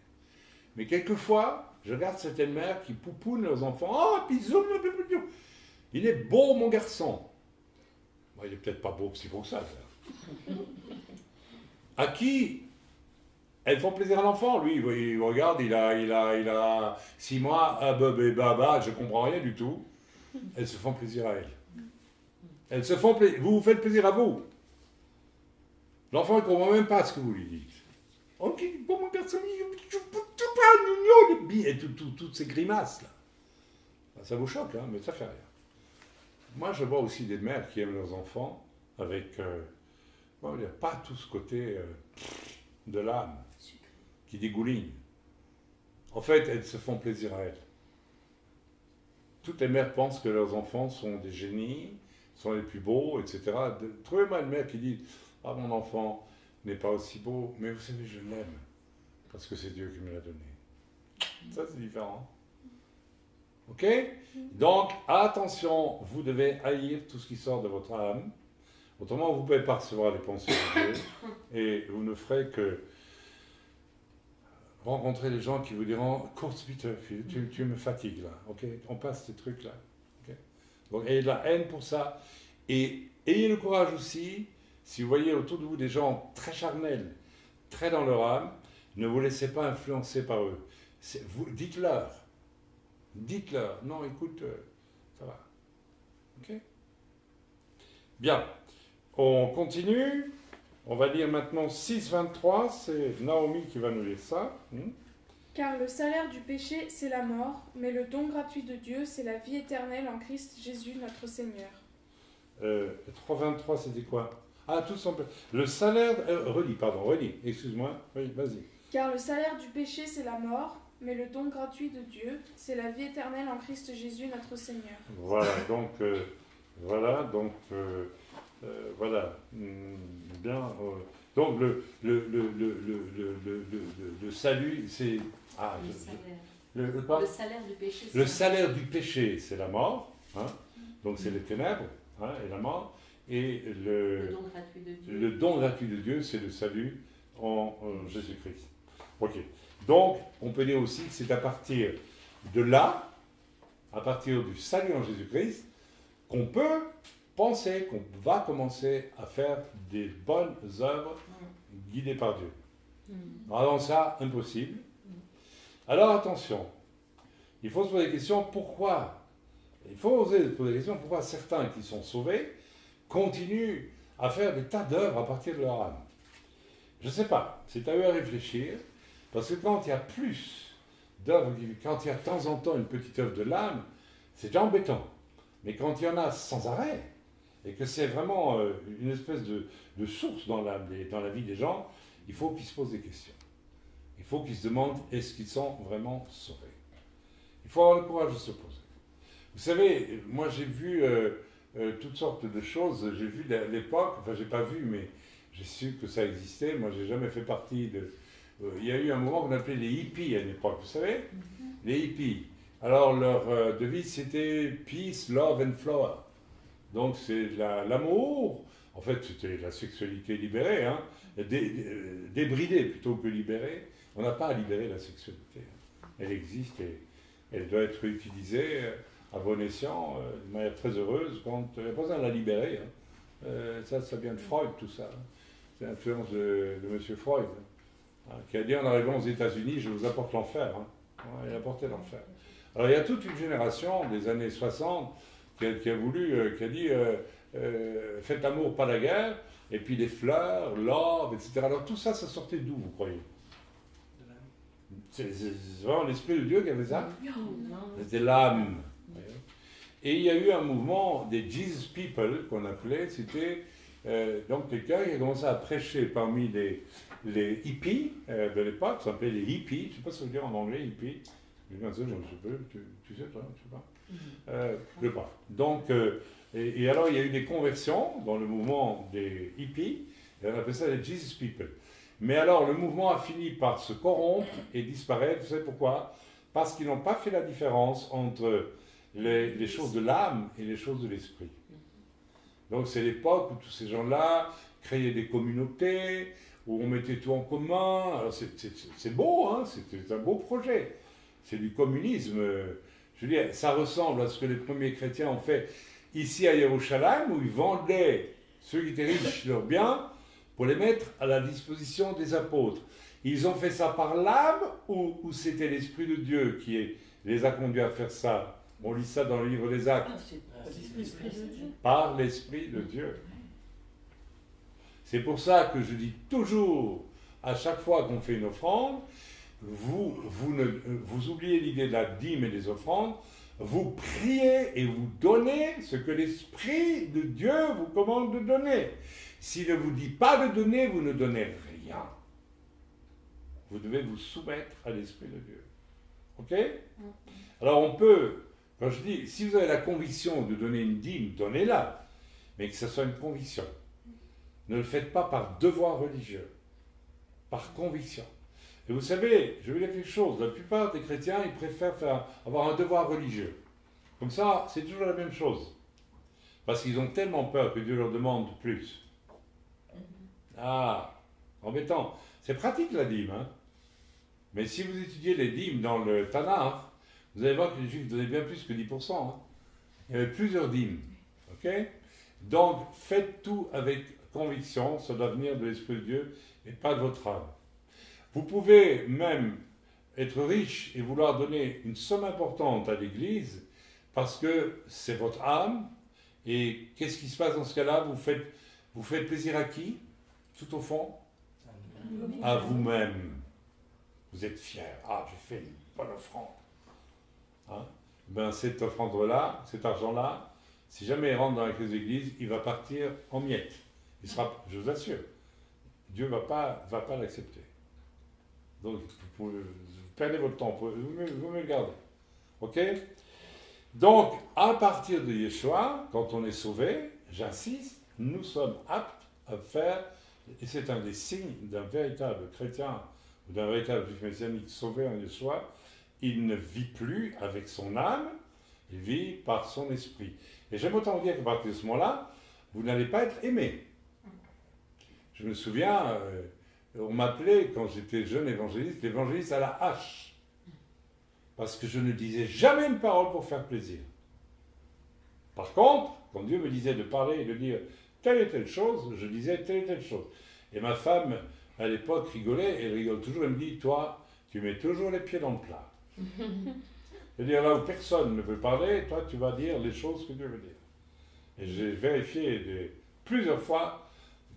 Mais quelquefois, je regarde certaines mères qui poupounent leurs enfants. « Oh, bisous, il est beau, mon garçon !» Bon, il n'est peut-être pas beau, si beau que ça. À qui elles font plaisir à l'enfant. Lui, il regarde, il a 6 mois, ah, bah, je ne comprends rien du tout. Elles se font plaisir à elles. Elles se font plaisir. Vous vous faites plaisir à vous. L'enfant ne comprend même pas ce que vous lui dites. Ok, bon, mon garçon, et toutes ces grimaces là. Ça vous choque, hein, mais ça fait rien. Moi, je vois aussi des mères qui aiment leurs enfants avec, bon, il n'y a pas tout ce côté de l'âme qui dégouline. En fait, elles se font plaisir à elles. Toutes les mères pensent que leurs enfants sont des génies, sont les plus beaux, etc. Trouvez-moi une mère qui dit « Ah, mon enfant n'est pas aussi beau, mais vous savez, je l'aime, parce que c'est Dieu qui me l'a donné. » Ça, c'est différent. Ok? Donc, attention, vous devez haïr tout ce qui sort de votre âme. Autrement, vous ne pouvez pas recevoir les pensées de Dieu, et vous ne ferez que rencontrer des gens qui vous diront « Kurzbitte, tu me fatigues là, ok? On passe ces trucs-là. Okay? » Donc, ayez de la haine pour ça. Et ayez le courage aussi, si vous voyez autour de vous des gens très charnels, très dans leur âme, ne vous laissez pas influencer par eux. Dites-leur. Dites-leur. Non, écoute, ça va. Ok? Bien. On continue. On va lire maintenant 6.23, c'est Naomi qui va nous lire ça. Car le salaire du péché, c'est la mort, mais le don gratuit de Dieu, c'est la vie éternelle en Christ Jésus, notre Seigneur. 3.23, c'était quoi? Ah, tout son... Le salaire... relis, excuse-moi. Oui, vas-y. Car le salaire du péché, c'est la mort, mais le don gratuit de Dieu, c'est la vie éternelle en Christ Jésus, notre Seigneur. Voilà, donc... voilà, bien. Donc le salut, c'est le salaire du péché. Le salaire du péché, c'est la mort, hein, donc c'est les ténèbres, hein, et la mort, et le don gratuit de Dieu, c'est le salut en Jésus-Christ. Ok. Donc on peut dire aussi que c'est à partir de là, à partir du salut en Jésus-Christ, qu'on peut penser qu'on va commencer à faire des bonnes œuvres guidées par Dieu. Avant ça, impossible. Alors attention, il faut se poser la question pourquoi. Il faut oser se poser la question pourquoi certains qui sont sauvés continuent à faire des tas d'œuvres à partir de leur âme. Je ne sais pas, c'est à eux à réfléchir, parce que quand il y a plus d'œuvres, quand il y a de temps en temps une petite œuvre de l'âme, c'est déjà embêtant. Mais quand il y en a sans arrêt, et que c'est vraiment une espèce de source dans la vie des gens, il faut qu'ils se posent des questions. Il faut qu'ils se demandent est-ce qu'ils sont vraiment sauvés. Il faut avoir le courage de se poser. Vous savez, moi j'ai vu toutes sortes de choses. J'ai vu à l'époque, enfin j'ai pas vu, mais j'ai su que ça existait. Moi j'ai jamais fait partie de... il y a eu un mouvement qu'on appelait les hippies à l'époque, vous savez, les hippies. Alors leur devise c'était « Peace, Love and Flower ». Donc c'est l'amour, en fait c'était la sexualité libérée, hein, débridée plutôt que libérée. On n'a pas à libérer la sexualité. Elle existe et elle doit être utilisée à bon escient, de manière très heureuse, quand il n'y a pas besoin de la libérer. Hein. Ça vient de Freud, tout ça. Hein. C'est l'influence de M. Freud, hein, qui a dit en arrivant aux États-Unis, je vous apporte l'enfer. Hein. Ouais, il apportait l'enfer. Alors il y a toute une génération des années 60 qui a dit faites l'amour, pas la guerre, et puis les fleurs, l'or, etc. Alors tout ça, ça sortait d'où, vous croyez? C'est vraiment l'Esprit de Dieu qui avait ça? C'était l'âme. Et il y a eu un mouvement des Jesus People qu'on appelait, c'était donc quelqu'un qui a commencé à prêcher parmi les hippies de l'époque, ça s'appelait les hippies, je ne sais pas ce que ça veut dire en anglais, hippies. Je ne sais pas, tu sais toi, je ne sais pas. Je ne sais pas. Donc, et alors il y a eu des conversions dans le mouvement des hippies, et on appelle ça les Jesus People. Mais alors le mouvement a fini par se corrompre et disparaître, vous savez pourquoi? Parce qu'ils n'ont pas fait la différence entre les choses de l'âme et les choses de l'esprit. Donc c'est l'époque où tous ces gens-là créaient des communautés, où on mettait tout en commun. Alors c'est beau, hein, c'est un beau projet. C'est du communisme. Je veux dire, ça ressemble à ce que les premiers chrétiens ont fait ici à Jérusalem, où ils vendaient ceux qui étaient riches leurs biens pour les mettre à la disposition des apôtres. Ils ont fait ça par l'âme ou c'était l'Esprit de Dieu qui les a conduits à faire ça? On lit ça dans le livre des Actes. Par l'Esprit de Dieu. C'est pour ça que je dis toujours, à chaque fois qu'on fait une offrande, vous oubliez l'idée de la dîme et des offrandes, vous priez et vous donnez ce que l'Esprit de Dieu vous commande de donner. S'il ne vous dit pas de donner, vous ne donnez rien. Vous devez vous soumettre à l'Esprit de Dieu. Ok? Alors on peut, quand je dis, si vous avez la conviction de donner une dîme, donnez-la, mais que ce soit une conviction. Ne le faites pas par devoir religieux, par conviction. Et vous savez, je vais vous dire quelque chose, la plupart des chrétiens, ils préfèrent avoir un devoir religieux. Comme ça, c'est toujours la même chose. Parce qu'ils ont tellement peur que Dieu leur demande plus. Ah, embêtant. C'est pratique la dîme, hein. Mais si vous étudiez les dîmes dans le Tanakh, vous allez voir que les Juifs donnaient bien plus que 10%. Hein. Il y avait plusieurs dîmes. Ok? Donc, faites tout avec conviction, ça doit venir de l'Esprit de Dieu et pas de votre âme. Vous pouvez même être riche et vouloir donner une somme importante à l'Église parce que c'est votre âme. Et qu'est-ce qui se passe dans ce cas-là? Vous faites plaisir à qui? Tout au fond? À vous-même. Vous êtes fier. Ah, j'ai fait une bonne offrande. Hein? Ben, cette offrande-là, cet argent-là, si jamais il rentre dans la crise d'église, il va partir en miettes. Il sera, je vous assure, Dieu ne va pas l'accepter. Donc, vous perdez votre temps, vous me le gardez. Ok? Donc, à partir de Yeshua, quand on est sauvé, j'insiste, nous sommes aptes à faire, et c'est un des signes d'un véritable chrétien, ou d'un véritable juif messianique sauvé en Yeshua, il ne vit plus avec son âme, il vit par son esprit. Et j'aime autant vous dire qu'à partir de ce moment-là, vous n'allez pas être aimé. Je me souviens, on m'appelait, quand j'étais jeune évangéliste, l'évangéliste à la hache. Parce que je ne disais jamais une parole pour faire plaisir. Par contre, quand Dieu me disait de parler et de dire telle et telle chose, je disais telle et telle chose. Et ma femme, à l'époque, rigolait, et elle rigole toujours, elle me dit, toi, tu mets toujours les pieds dans le plat. C'est-à-dire, là où personne ne veut parler, toi, tu vas dire les choses que Dieu veut dire. Et j'ai vérifié plusieurs fois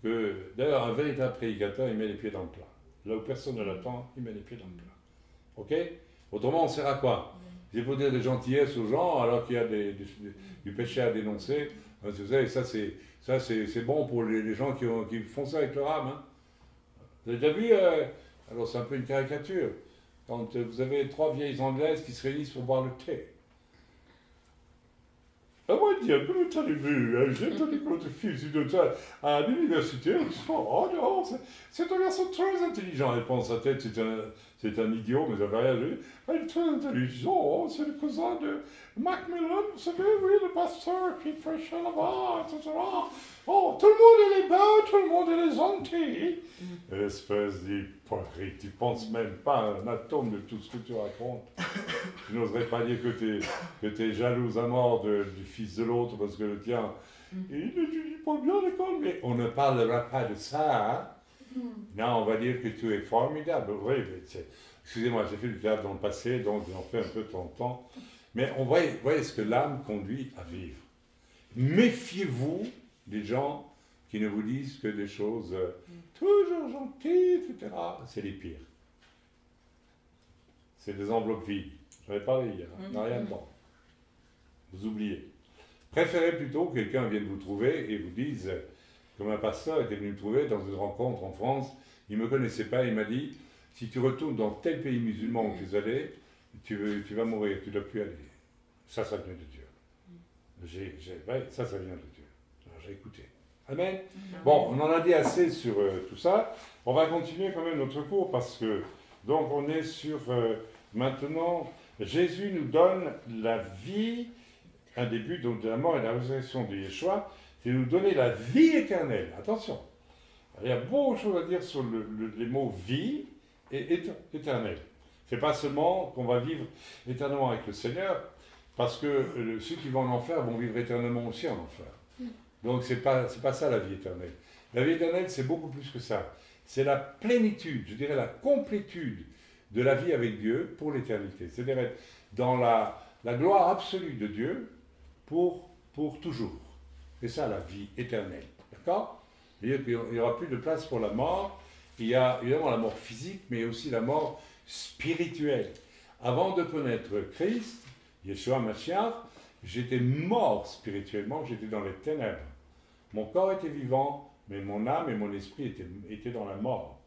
que, d'ailleurs, un véritable prédicateur, il met les pieds dans le plat. Là où personne ne l'attend, il met les pieds dans le plat. Ok? Autrement, on sert à quoi? C'est pour dire des gentillesses aux gens, alors qu'il y a du péché à dénoncer. Vous savez, ça c'est bon pour les gens qui font ça avec leur âme. Hein. Vous avez déjà vu, alors c'est un peu une caricature, quand vous avez 3 vieilles anglaises qui se réunissent pour boire le thé. Ah, moi, je dis, comment tu as vu? J'ai entendu que votre fils à l'université, oh non, c'est un garçon très intelligent. Elle pense sa tête, c'est un idiot, mais ça ne veut rien dire. Elle est très intelligent, c'est le cousin de Macmillan, vous savez, oui, le pasteur qui prêchait là-bas, etc. Oh, tout le monde est les bas, tout le monde est les gentils. Espèce d'hypocrite, tu ne penses même pas un atome de tout ce que tu racontes. Je n'oserais pas dire que tu es jalouse à mort du fils de l'autre parce que le tien, il n'étudie pas bien à l'école, mais on ne parlera pas de ça. Hein? Non, on va dire que tu es formidable. Oui, mais excusez-moi, j'ai fait du théâtre dans le passé, donc j'en fais un peu de temps en temps. Mais on voyez ce que l'âme conduit à vivre. Méfiez-vous des gens qui ne vous disent que des choses toujours gentilles, etc. C'est les pires. C'est des enveloppes vides. J'en ai parlé hier, il n'y a rien dedans. Vous oubliez. Préférez plutôt que quelqu'un vienne vous trouver et vous dise, comme un pasteur était venu me trouver dans une rencontre en France, il ne me connaissait pas, il m'a dit, si tu retournes dans tel pays musulman où tu es allé, tu vas mourir, tu ne dois plus aller. Ça vient de Dieu. Ça vient de Dieu. Alors j'ai écouté. Amen. Bon, on en a dit assez sur tout ça. On va continuer quand même notre cours parce que, donc on est sur, maintenant, Jésus nous donne la vie, un début donc de la mort et de la résurrection de Yeshua, c'est nous donner la vie éternelle. Attention, il y a beaucoup de choses à dire sur les mots vie et éternel. C'est pas seulement qu'on va vivre éternellement avec le Seigneur, parce que ceux qui vont en enfer vont vivre éternellement aussi en enfer. Donc c'est pas ça la vie éternelle. La vie éternelle, c'est beaucoup plus que ça. C'est la plénitude, je dirais la complétude de la vie avec Dieu pour l'éternité. C'est-à-dire être dans la gloire absolue de Dieu pour toujours. C'est ça la vie éternelle. D'accord? C'est-à-dire qu'il n'y aura plus de place pour la mort. Il y a évidemment la mort physique, mais aussi la mort spirituelle. Avant de connaître Christ, Yeshua Mashiach, j'étais mort spirituellement, j'étais dans les ténèbres. Mon corps était vivant, mais mon âme et mon esprit étaient dans la mort,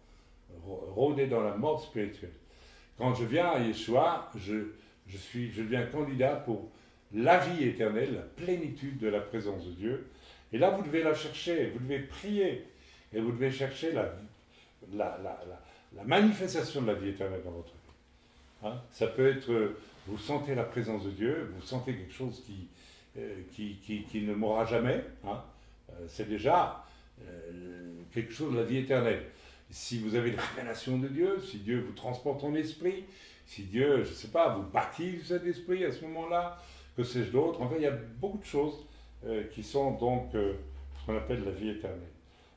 rôdaient dans la mort spirituelle. Quand je viens à Yeshua, je deviens candidat pour la vie éternelle, la plénitude de la présence de Dieu. Et là, vous devez la chercher, vous devez prier, et vous devez chercher la manifestation de la vie éternelle dans votre vie. Hein? Ça peut être, vous sentez la présence de Dieu, vous sentez quelque chose qui ne mourra jamais. Hein? C'est déjà quelque chose de la vie éternelle. Si vous avez la révélation de Dieu, si Dieu vous transporte en esprit, si Dieu, je ne sais pas, vous baptise cet esprit à ce moment-là, que sais-je d'autre. Enfin, il y a beaucoup de choses qui sont donc ce qu'on appelle la vie éternelle.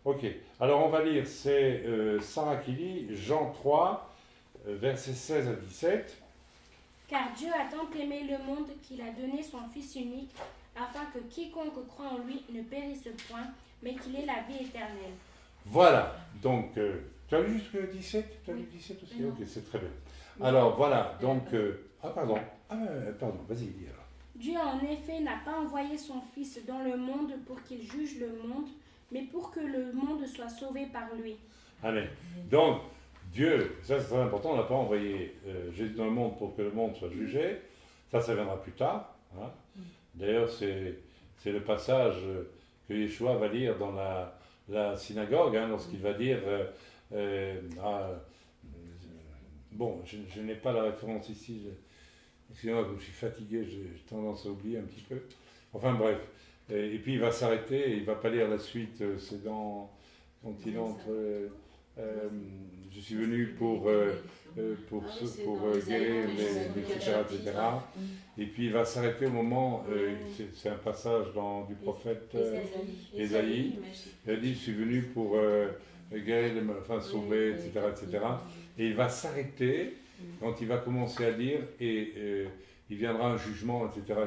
Ok, alors on va lire, c'est Sarah qui lit, Jean 3, versets 16 à 17. Car Dieu a tant aimé le monde qu'il a donné son Fils unique, afin que quiconque croit en lui ne périsse point, mais qu'il ait la vie éternelle. Voilà, donc, tu as lu jusqu'à 17? Tu as lu 17 aussi? Ok, c'est très bien. Alors voilà, donc, pardon, vas-y, dis alors. Dieu en effet n'a pas envoyé son Fils dans le monde pour qu'il juge le monde, mais pour que le monde soit sauvé par lui. Amen. Donc, Dieu, ça c'est très important, on n'a pas envoyé Jésus dans le monde pour que le monde soit jugé. Ça viendra plus tard. Hein. D'ailleurs, c'est le passage que Yeshua va lire dans la synagogue, hein, lorsqu'il va dire... bon, je n'ai pas la référence ici. Excusez-moi, comme je suis fatigué, j'ai tendance à oublier un petit peu. Enfin bref. Et puis il va s'arrêter, il ne va pas lire la suite, c'est quand il entre... je suis venu pour guérir etc. Et puis il va s'arrêter au moment, c'est un passage du prophète Ésaïe. Il a dit, je suis venu pour guérir, sauver, etc. Et il va s'arrêter quand il va commencer à dire, et il viendra un jugement, etc.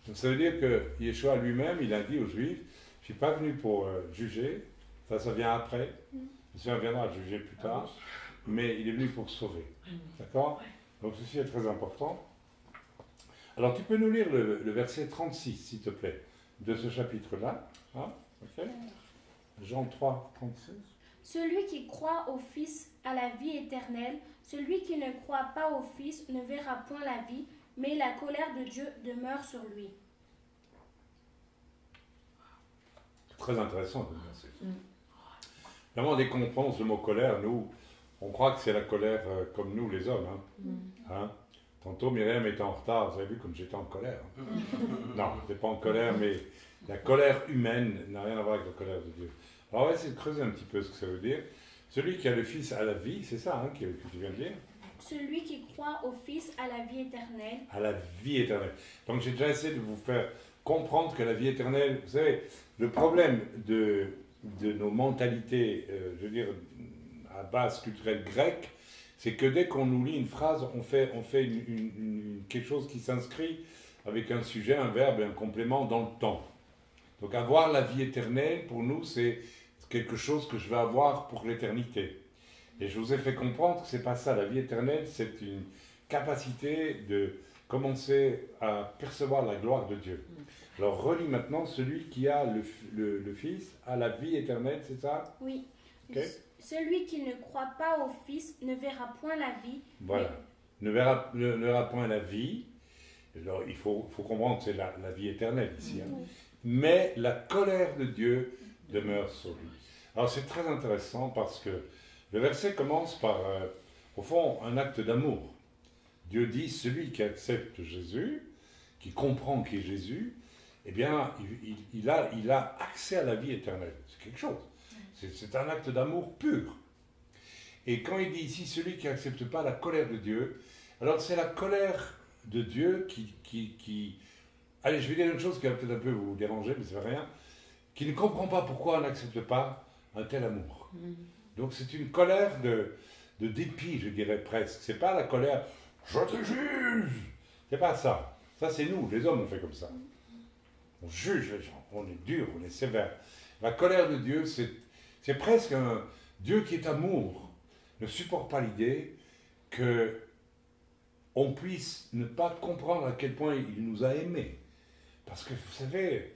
Donc ça veut dire que Yeshua lui-même, il a dit aux Juifs, je ne suis pas venu pour juger, ça vient après, le Seigneur viendra juger plus tard, mais il est venu pour sauver. D'accord? Donc ceci est très important. Alors tu peux nous lire le verset 36, s'il te plaît, de ce chapitre-là. Hein? Okay. Jean 3, 36. Celui qui croit au Fils a la vie éternelle, celui qui ne croit pas au Fils ne verra point la vie, mais la colère de Dieu demeure sur lui. Très intéressant comme verset. Vraiment, dès qu'on pense le mot colère, nous, on croit que c'est la colère comme nous, les hommes. Hein? Tantôt, Myriam était en retard, vous avez vu comme j'étais en colère. Non, je n'étais pas en colère, mais la colère humaine n'a rien à voir avec la colère de Dieu. Alors, on va essayer de creuser un petit peu ce que ça veut dire. Celui qui a le Fils a la vie, c'est ça que tu viens de dire? Celui qui croit au Fils a la vie éternelle. À la vie éternelle. Donc j'ai déjà essayé de vous faire comprendre que la vie éternelle, vous savez, le problème de nos mentalités, je veux dire, à base culturelle grecque, c'est que dès qu'on nous lit une phrase, on fait quelque chose qui s'inscrit avec un sujet, un verbe et un complément dans le temps. Donc avoir la vie éternelle, pour nous, c'est quelque chose que je vais avoir pour l'éternité. Et je vous ai fait comprendre que ce n'est pas ça. La vie éternelle, c'est une capacité de commencer à percevoir la gloire de Dieu. Alors relis maintenant, celui qui a le Fils a la vie éternelle, c'est ça? Oui. Ok. Celui qui ne croit pas au Fils ne verra point la vie. Voilà. Ne verra point la vie. Alors, il faut comprendre que c'est la vie éternelle ici. Hein. Mais la colère de Dieu demeure sur lui. Alors c'est très intéressant parce que le verset commence par, au fond, un acte d'amour. Dieu dit, celui qui accepte Jésus, qui comprend qui est Jésus, eh bien, il a accès à la vie éternelle. C'est quelque chose. C'est un acte d'amour pur. Et quand il dit ici, celui qui n'accepte pas la colère de Dieu, alors c'est la colère de Dieu qui... Allez, je vais dire une chose qui va peut-être un peu vous déranger, mais ça ne fait rien. Qui ne comprend pas pourquoi on n'accepte pas un tel amour. Donc c'est une colère de dépit, je dirais presque. C'est pas la colère « je te juge ». C'est pas ça. Ça c'est nous, les hommes on fait comme ça. On juge les gens, on est dur, on est sévère. La colère de Dieu, c'est presque un Dieu qui est amour. Ne supporte pas l'idée que on puisse ne pas comprendre à quel point il nous a aimés. Parce que vous savez,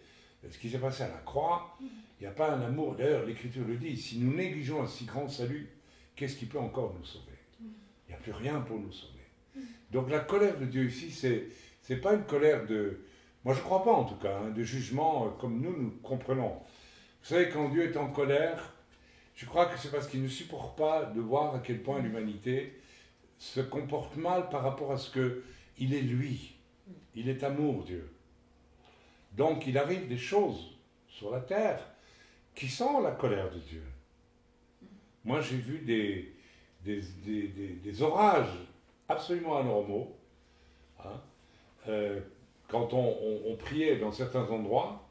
ce qui s'est passé à la croix, il n'y a pas un amour. D'ailleurs, l'Écriture le dit, si nous négligeons un si grand salut, qu'est-ce qui peut encore nous sauver? Il n'y a plus rien pour nous sauver. Donc la colère de Dieu ici, c'est pas une colère de... Moi je ne crois pas en tout cas, hein, de jugement comme nous comprenons. Vous savez, quand Dieu est en colère, je crois que c'est parce qu'il ne supporte pas de voir à quel point l'humanité se comporte mal par rapport à ce qu'il est lui. Il est amour, Dieu. Donc il arrive des choses sur la terre qui sont la colère de Dieu. Moi j'ai vu des orages absolument anormaux. Hein, quand on priait dans certains endroits,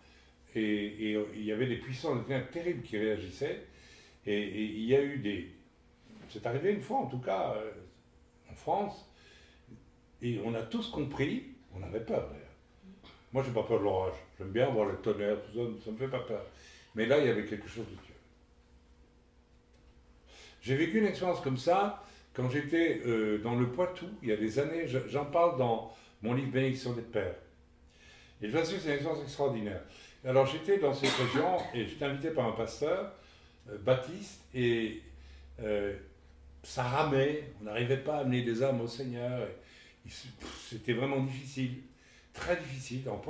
et il y avait des puissances terribles qui réagissaient, et il y a eu des... C'est arrivé une fois en tout cas, en France, et on a tous compris, on avait peur d'ailleurs. Moi, je n'ai pas peur de l'orage. J'aime bien voir le tonnerre, tout ça, ça ne me fait pas peur. Mais là, il y avait quelque chose de Dieu. J'ai vécu une expérience comme ça quand j'étais dans le Poitou, il y a des années. J'en parle dans mon livre Bénédiction des Pères. Et je vous assure, c'est une expérience extraordinaire. Alors, j'étais dans cette région et j'étais invité par un pasteur, Baptiste, et ça ramait. On n'arrivait pas à amener des âmes au Seigneur. C'était vraiment difficile. Très difficile, en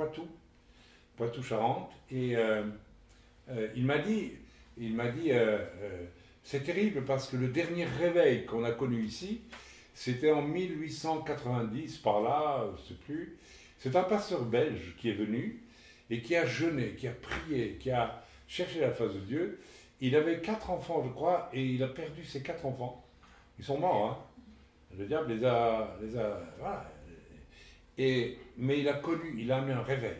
Poitou-Charentes, et il m'a dit, c'est terrible parce que le dernier réveil qu'on a connu ici, c'était en 1890, par là, je ne sais plus, c'est un pasteur belge qui est venu, et qui a jeûné, qui a prié, qui a cherché la face de Dieu. Il avait 4 enfants, je crois, et il a perdu ses 4 enfants. Ils sont morts, hein. Le diable les a voilà. Mais il a amené un réveil.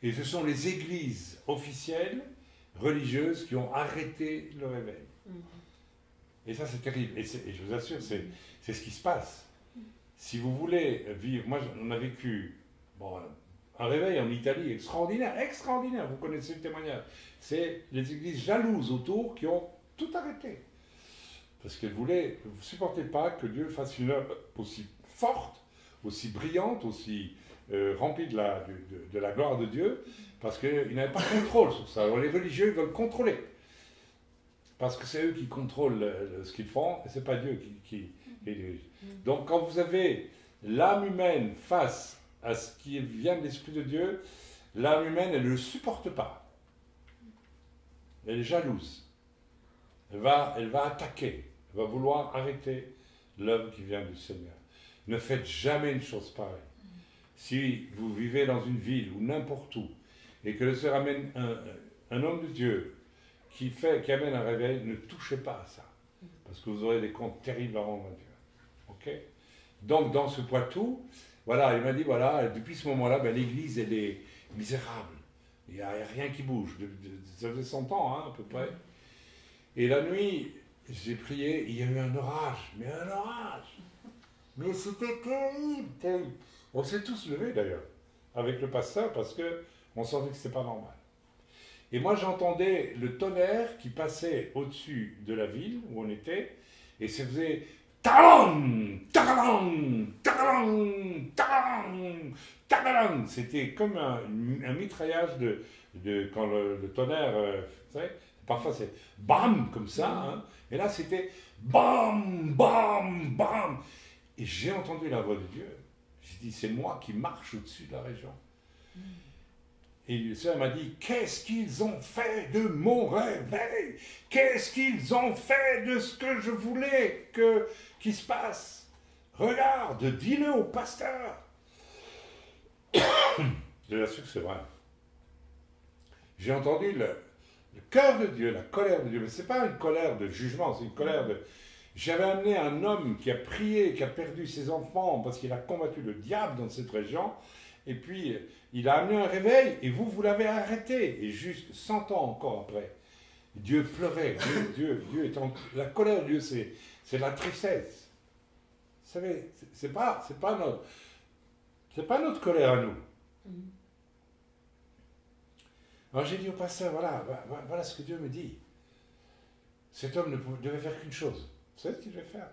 Et ce sont les églises officielles, religieuses, qui ont arrêté le réveil. Et ça, c'est terrible. Et je vous assure, c'est ce qui se passe. Si vous voulez vivre... Moi, on a vécu un réveil en Italie extraordinaire, extraordinaire. Vous connaissez le témoignage. C'est les églises jalouses autour qui ont tout arrêté. Parce qu'elles voulaient... Vous ne supportez pas que Dieu fasse une œuvre aussi forte, aussi brillante, aussi remplie de la gloire de Dieu, parce qu'ils n'avaient pas de contrôle sur ça. Alors les religieux, ils veulent contrôler. Parce que c'est eux qui contrôlent ce qu'ils font, et ce n'est pas Dieu qui les dirige. Donc quand vous avez l'âme humaine face à ce qui vient de l'Esprit de Dieu, l'âme humaine, elle ne le supporte pas. Elle est jalouse. Elle va attaquer, elle va vouloir arrêter l'œuvre qui vient du Seigneur. Ne faites jamais une chose pareille. Si vous vivez dans une ville ou n'importe où, et que le Seigneur amène un homme de Dieu qui amène un réveil, ne touchez pas à ça. Parce que vous aurez des comptes terribles à rendre à Dieu. Ok? Donc, dans ce Poitou, voilà, il m'a dit, voilà, depuis ce moment-là, l'église, elle est misérable. Il n'y a rien qui bouge. Ça faisait 100 ans, hein, à peu près. Et la nuit, j'ai prié, il y a eu un orage. Mais un orage! Mais c'était terrible, terrible. On s'est tous levés d'ailleurs, avec le pasteur, parce qu'on sentait que ce n'était pas normal. Et moi j'entendais le tonnerre qui passait au-dessus de la ville où on était, et ça faisait Talang, talang, talang, talang, talang. C'était comme un mitraillage quand le tonnerre, vous savez, parfois c'est bam comme ça, hein, et là c'était bam, bam, bam. Et j'ai entendu la voix de Dieu. J'ai dit, c'est moi qui marche au-dessus de la région. Et le Seigneur m'a dit, qu'est-ce qu'ils ont fait de mon réveil? Qu'est-ce qu'ils ont fait de ce que je voulais qu'il se passe? Regarde, dis-le au pasteur. Je vous assure que c'est vrai. J'ai entendu le cœur de Dieu, la colère de Dieu. Mais ce n'est pas une colère de jugement, c'est une colère de... J'avais amené un homme qui a prié, qui a perdu ses enfants parce qu'il a combattu le diable dans cette région. Et puis, il a amené un réveil et vous l'avez arrêté. Et juste 100 ans encore après, Dieu pleurait. Dieu est la colère de Dieu, c'est la tristesse. Vous savez, c'est pas notre colère à nous. Alors j'ai dit au pasteur, voilà ce que Dieu me dit. Cet homme ne devait faire qu'une chose. Vous savez ce qu'il devait faire?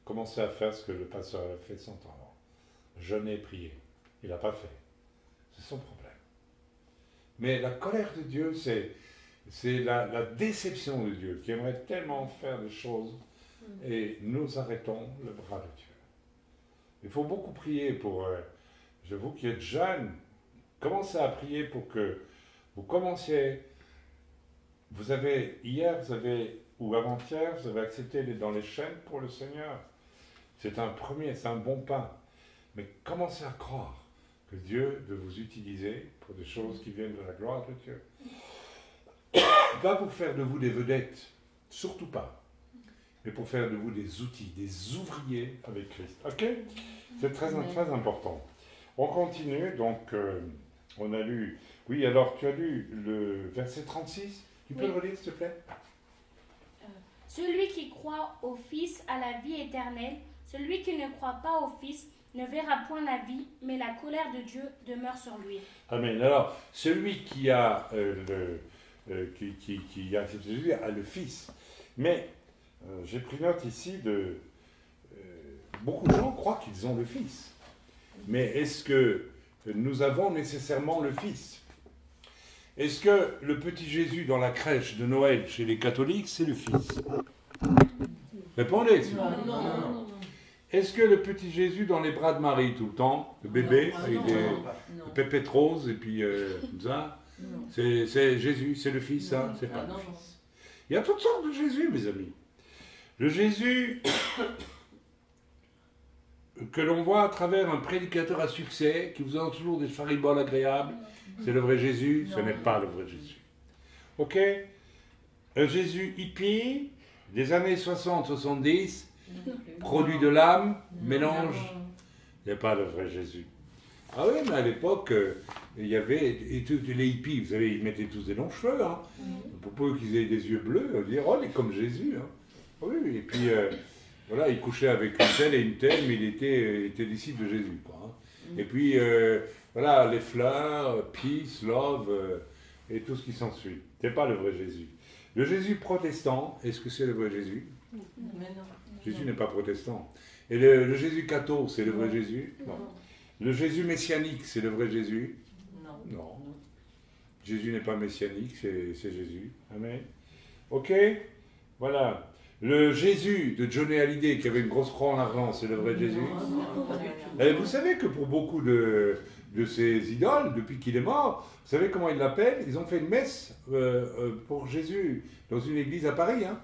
Commencer à faire ce que le pasteur avait fait 100 ans avant. Jeûner et prier. Il n'a pas fait. C'est son problème. Mais la colère de Dieu, c'est la déception de Dieu, qui aimerait tellement faire des choses, et nous arrêtons le bras de Dieu. Il faut beaucoup prier pour... vous qui êtes jeunes, commencez à prier pour que vous commenciez... ou avant-hier, vous avez accepté d'être dans les chaînes pour le Seigneur. C'est un bon pas. Mais commencez à croire que Dieu veut vous utiliser pour des choses qui viennent de la gloire de Dieu. Pas pour faire de vous des vedettes, surtout pas, mais pour faire de vous des outils, des ouvriers avec Christ. Ok? C'est très important. On continue, donc on a lu... Oui, alors tu as lu le verset 36. Tu peux le relire, s'il te plaît? Celui qui croit au Fils a la vie éternelle. Celui qui ne croit pas au Fils ne verra point la vie, mais la colère de Dieu demeure sur lui. Amen. Alors, celui qui a qui a accepté Jésus a le Fils. Mais j'ai pris note ici de... beaucoup de gens croient qu'ils ont le Fils. Mais est-ce que nous avons nécessairement le Fils? Est-ce que le petit Jésus dans la crèche de Noël chez les catholiques, c'est le Fils? Répondez. Non. Est-ce que le petit Jésus dans les bras de Marie tout le temps, le bébé, avec des pépettes roses et puis ça, c'est Jésus, c'est le Fils, ça? C'est pas le Fils. Il y a toutes sortes de Jésus, mes amis. Le Jésus que l'on voit à travers un prédicateur à succès, qui vous a toujours des fariboles agréables, c'est le vrai Jésus? Ce n'est pas le vrai Jésus. Ok? Un Jésus hippie, des années 60-70, produit de l'âme, mélange, il n'y a pas le vrai Jésus. Ah oui, mais à l'époque, il y avait, et tous les hippies, vous savez, ils mettaient tous des longs cheveux, hein. Pour peu qu'ils aient des yeux bleus, on dirait, oh, il est comme Jésus. Hein. Oui, et puis, voilà, il couchait avec une telle, mais il était disciple de Jésus, quoi. Hein. Et puis, voilà, les fleurs, peace, love, et tout ce qui s'ensuit. C'est pas le vrai Jésus. Le Jésus protestant, est-ce que c'est le vrai Jésus? Mais non. Jésus n'est pas protestant. Et le Jésus catho, c'est le vrai Jésus? Non. Le Jésus messianique, c'est le vrai Jésus? Non. Jésus n'est pas messianique, c'est Jésus. Amen. Ok? Voilà. Le Jésus de Johnny Hallyday, qui avait une grosse croix en argent, c'est le vrai Jésus? Et vous savez que pour beaucoup de ces idoles, depuis qu'il est mort, vous savez comment ils l'appellent? Ils ont fait une messe pour Jésus dans une église à Paris. Hein.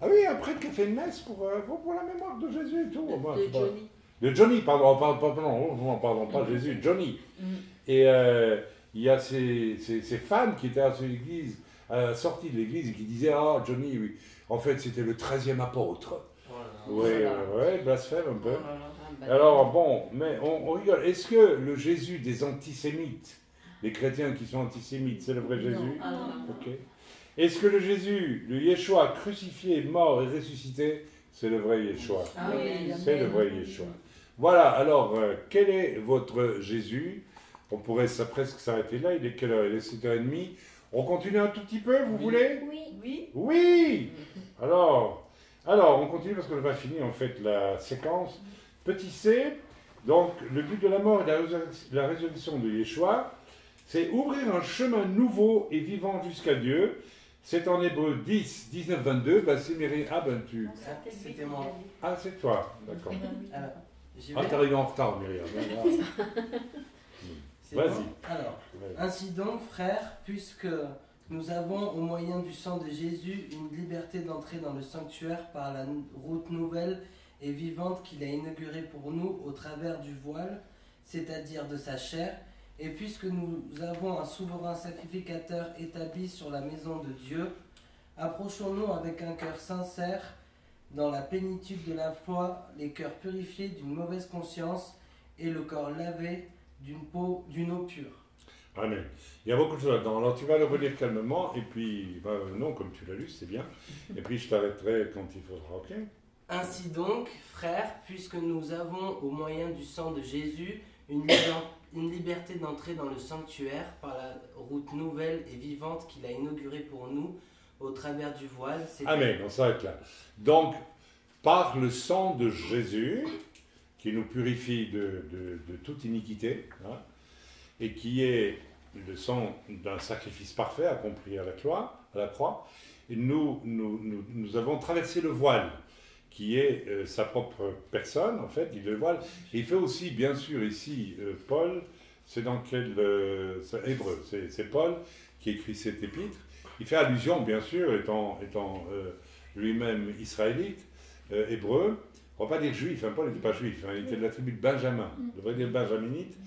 Ah oui, un prêtre qui a fait une messe pour la mémoire de Jésus et tout. De Johnny. De Johnny, pardon, pas Jésus, Johnny. Et il y a ces fans qui étaient à l'église, sortis de l'église et qui disaient, ah, Johnny, oui. En fait, c'était le 13e apôtre. Oui, blasphème un peu. Alors, bon, mais on rigole. Est-ce que le Jésus des antisémites, les chrétiens qui sont antisémites, c'est le vrai Jésus? Non. Ok. Est-ce que le Jésus, le Yeshua crucifié, mort et ressuscité, c'est le vrai Yeshua? Oui, c'est le vrai Yeshua. Voilà, alors, quel est votre Jésus? On pourrait presque s'arrêter là. Il est quelle heure? Il est 7h30. On continue un tout petit peu, vous voulez? Oui. Oui. Oui. Alors, Alors, on continue parce qu'on n'a pas fini en fait la séquence. Petit c, donc le but de la mort et de la résurrection de Yeshua, c'est ouvrir un chemin nouveau et vivant jusqu'à Dieu. C'est en Hébreu 10, 19, 22. Bah, c'est Myriam. Ah, ben tu. C'était moi. Ah, c'est toi, d'accord. Alors, j'y Ah, vais. t'es arrivé en retard, Myriam. C'est Vas-y. bon. Alors, ainsi donc, frères, puisque nous avons, au moyen du sang de Jésus, une liberté d'entrer dans le sanctuaire par la route nouvelle et vivante qu'il a inaugurée pour nous au travers du voile, c'est-à-dire de sa chair, et puisque nous avons un souverain sacrificateur établi sur la maison de Dieu, approchons-nous avec un cœur sincère, dans la plénitude de la foi, les cœurs purifiés d'une mauvaise conscience et le corps lavé d'une eau pure. Amen. Il y a beaucoup de choses là-dedans. Alors tu vas le relire calmement, et puis, non, comme tu l'as lu, c'est bien. Et puis je t'arrêterai quand il faudra, ok? Ainsi donc, frères, puisque nous avons, au moyen du sang de Jésus, une liberté d'entrer dans le sanctuaire par la route nouvelle et vivante qu'il a inaugurée pour nous au travers du voile. Amen, on s'arrête là. Donc, par le sang de Jésus, qui nous purifie de toute iniquité, hein, et qui est le sang d'un sacrifice parfait accompli à la croix, et nous avons traversé le voile, qui est sa propre personne, en fait, il le voile. Et il fait aussi, bien sûr, ici, Paul, c'est dans quel... c'est Hébreu, c'est Paul qui écrit cet épître. Il fait allusion, bien sûr, étant lui-même israélite, hébreu. On ne va pas dire juif, hein, Paul n'était pas juif, hein, il était de la tribu de Benjamin, on devrait dire benjaminite.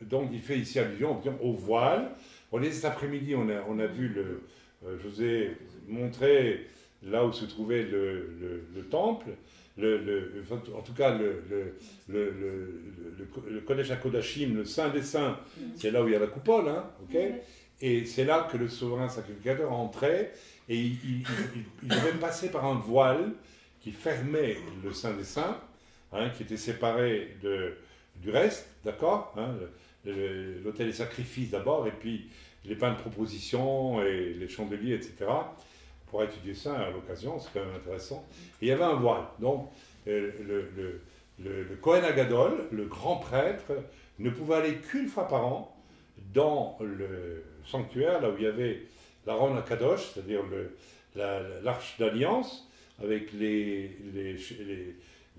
Donc il fait ici allusion au voile. On est cet après-midi, on a vu je vous ai montré là où se trouvait le temple, en tout cas le Kodesh HaKodashim, le Saint des Saints, c'est là où il y a la coupole, hein, ok? Et c'est là que le souverain sacrificateur entrait, et il devait passer par un voile qui fermait le Saint des Saints, hein, qui était séparé du reste, d'accord, hein, l'autel des sacrifices d'abord, et puis les pains de proposition et les chandeliers, etc. On pourra étudier ça à l'occasion, c'est quand même intéressant. Et il y avait un voile. Donc, le Kohen Agadol, le grand prêtre, ne pouvait aller qu'une fois par an dans le sanctuaire, là où il y avait l'Aaron Akadosh, c'est-à-dire l'arche d'alliance, avec les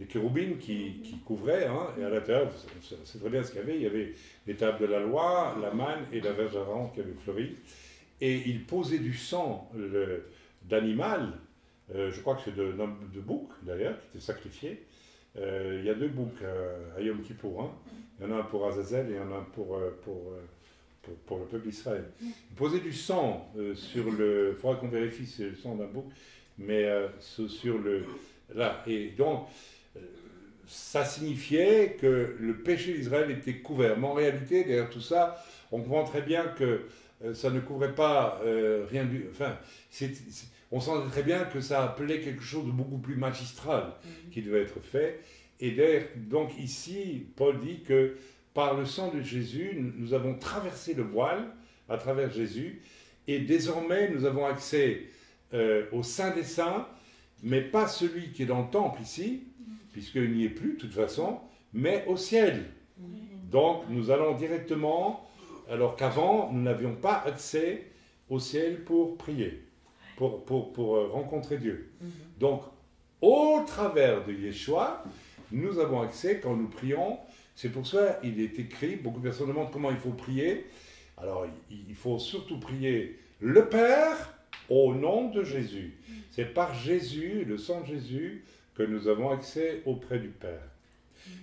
chérubins qui couvraient, hein, et à l'intérieur, c'est très bien ce qu'il y avait. Il y avait les tables de la loi, la manne et la verge d'Aaron qui avait fleuri. Et il posait du sang d'animal, je crois que c'est de bouc d'ailleurs, qui était sacrifié. Il y a 2 boucs à Yom Kippour, hein. Il y en a un pour Azazel et il y en a un pour le peuple d'Israël. Il posait du sang sur il faudra qu'on vérifie si c'est le sang d'un bouc, mais sur là. Et donc, ça signifiait que le péché d'Israël était couvert. Mais en réalité, derrière tout ça, on comprend très bien que ça ne couvrait pas rien du... Enfin, on sentait très bien que ça appelait quelque chose de beaucoup plus magistral qui devait être fait. Et donc ici, Paul dit que par le sang de Jésus, nous avons traversé le voile à travers Jésus, et désormais nous avons accès au Saint des Saints, mais pas celui qui est dans le temple ici, puisqu'il n'y est plus de toute façon, mais au ciel. Donc nous allons directement, alors qu'avant nous n'avions pas accès au ciel pour prier, pour rencontrer Dieu. Donc au travers de Yeshua, nous avons accès quand nous prions. C'est pour ça qu'il est écrit, beaucoup de personnes demandent comment il faut prier. Alors il faut surtout prier le Père au nom de Jésus. C'est par Jésus, le sang de Jésus, que nous avons accès auprès du Père.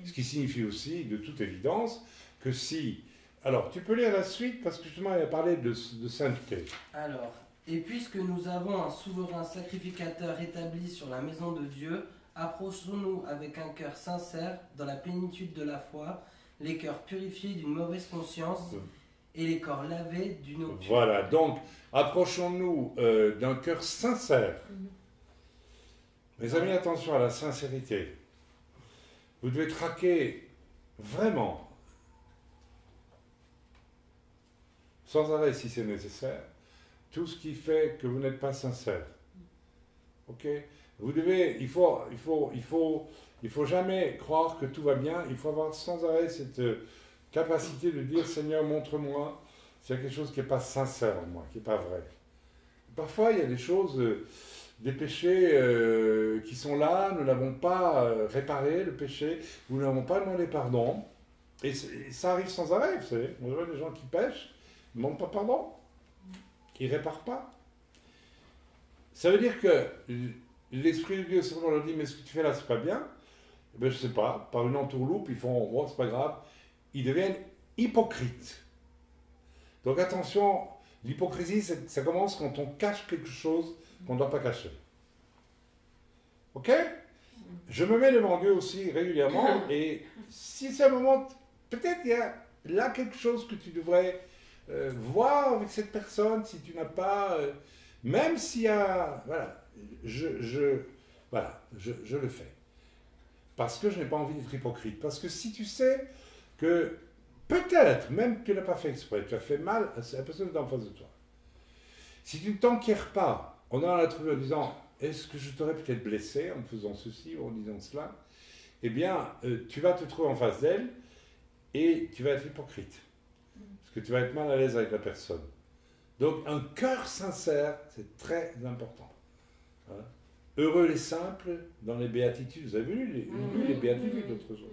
Ce qui signifie aussi, de toute évidence, que si... Alors, tu peux lire la suite, parce que justement, il a parlé de sainteté. Alors, et puisque nous avons un souverain sacrificateur établi sur la maison de Dieu, approchons-nous avec un cœur sincère, dans la plénitude de la foi, les cœurs purifiés d'une mauvaise conscience et les corps lavés d'une eau pure. Voilà, donc, approchons-nous d'un cœur sincère. Mes amis, attention à la sincérité. Vous devez traquer vraiment, sans arrêt si c'est nécessaire, tout ce qui fait que vous n'êtes pas sincère. Ok? Il faut jamais croire que tout va bien. Il faut avoir sans arrêt cette capacité de dire, Seigneur, montre-moi s'il y a quelque chose qui n'est pas sincère en moi, qui n'est pas vrai. Parfois, il y a des choses, des péchés qui sont là, nous n'avons pas réparé le péché, nous n'avons pas demandé pardon. Et ça arrive sans arrêt, vous savez. On voit des gens qui pêchent, ils ne demandent pas pardon, ils ne réparent pas. Ça veut dire que l'Esprit de Dieu, si on leur dit, mais ce que tu fais là, c'est pas bien, eh bien, je ne sais pas, par une entourloupe, ils font, bon, c'est pas grave, ils deviennent hypocrites. Donc attention, l'hypocrisie, ça commence quand on cache quelque chose qu'on ne doit pas cacher. Ok? Je me mets devant Dieu aussi régulièrement, et si c'est un moment, peut-être il y a là quelque chose que tu devrais voir avec cette personne, si tu n'as pas, même s'il y a, voilà, je le fais. Parce que je n'ai pas envie d'être hypocrite. Parce que si tu sais que peut-être, même que tu n'as pas fait exprès, tu as fait mal à la personne qui est en face de toi. Si tu ne t'enquiers pas en allant la trouver en disant « Est-ce que je t'aurais peut-être blessé en faisant ceci ou en disant cela ?» Eh bien, tu vas te trouver en face d'elle et tu vas être hypocrite. Parce que tu vas être mal à l'aise avec la personne. Donc, un cœur sincère, c'est très important. Hein? Heureux les simples dans les béatitudes. Vous avez lu les béatitudes l'autre jour.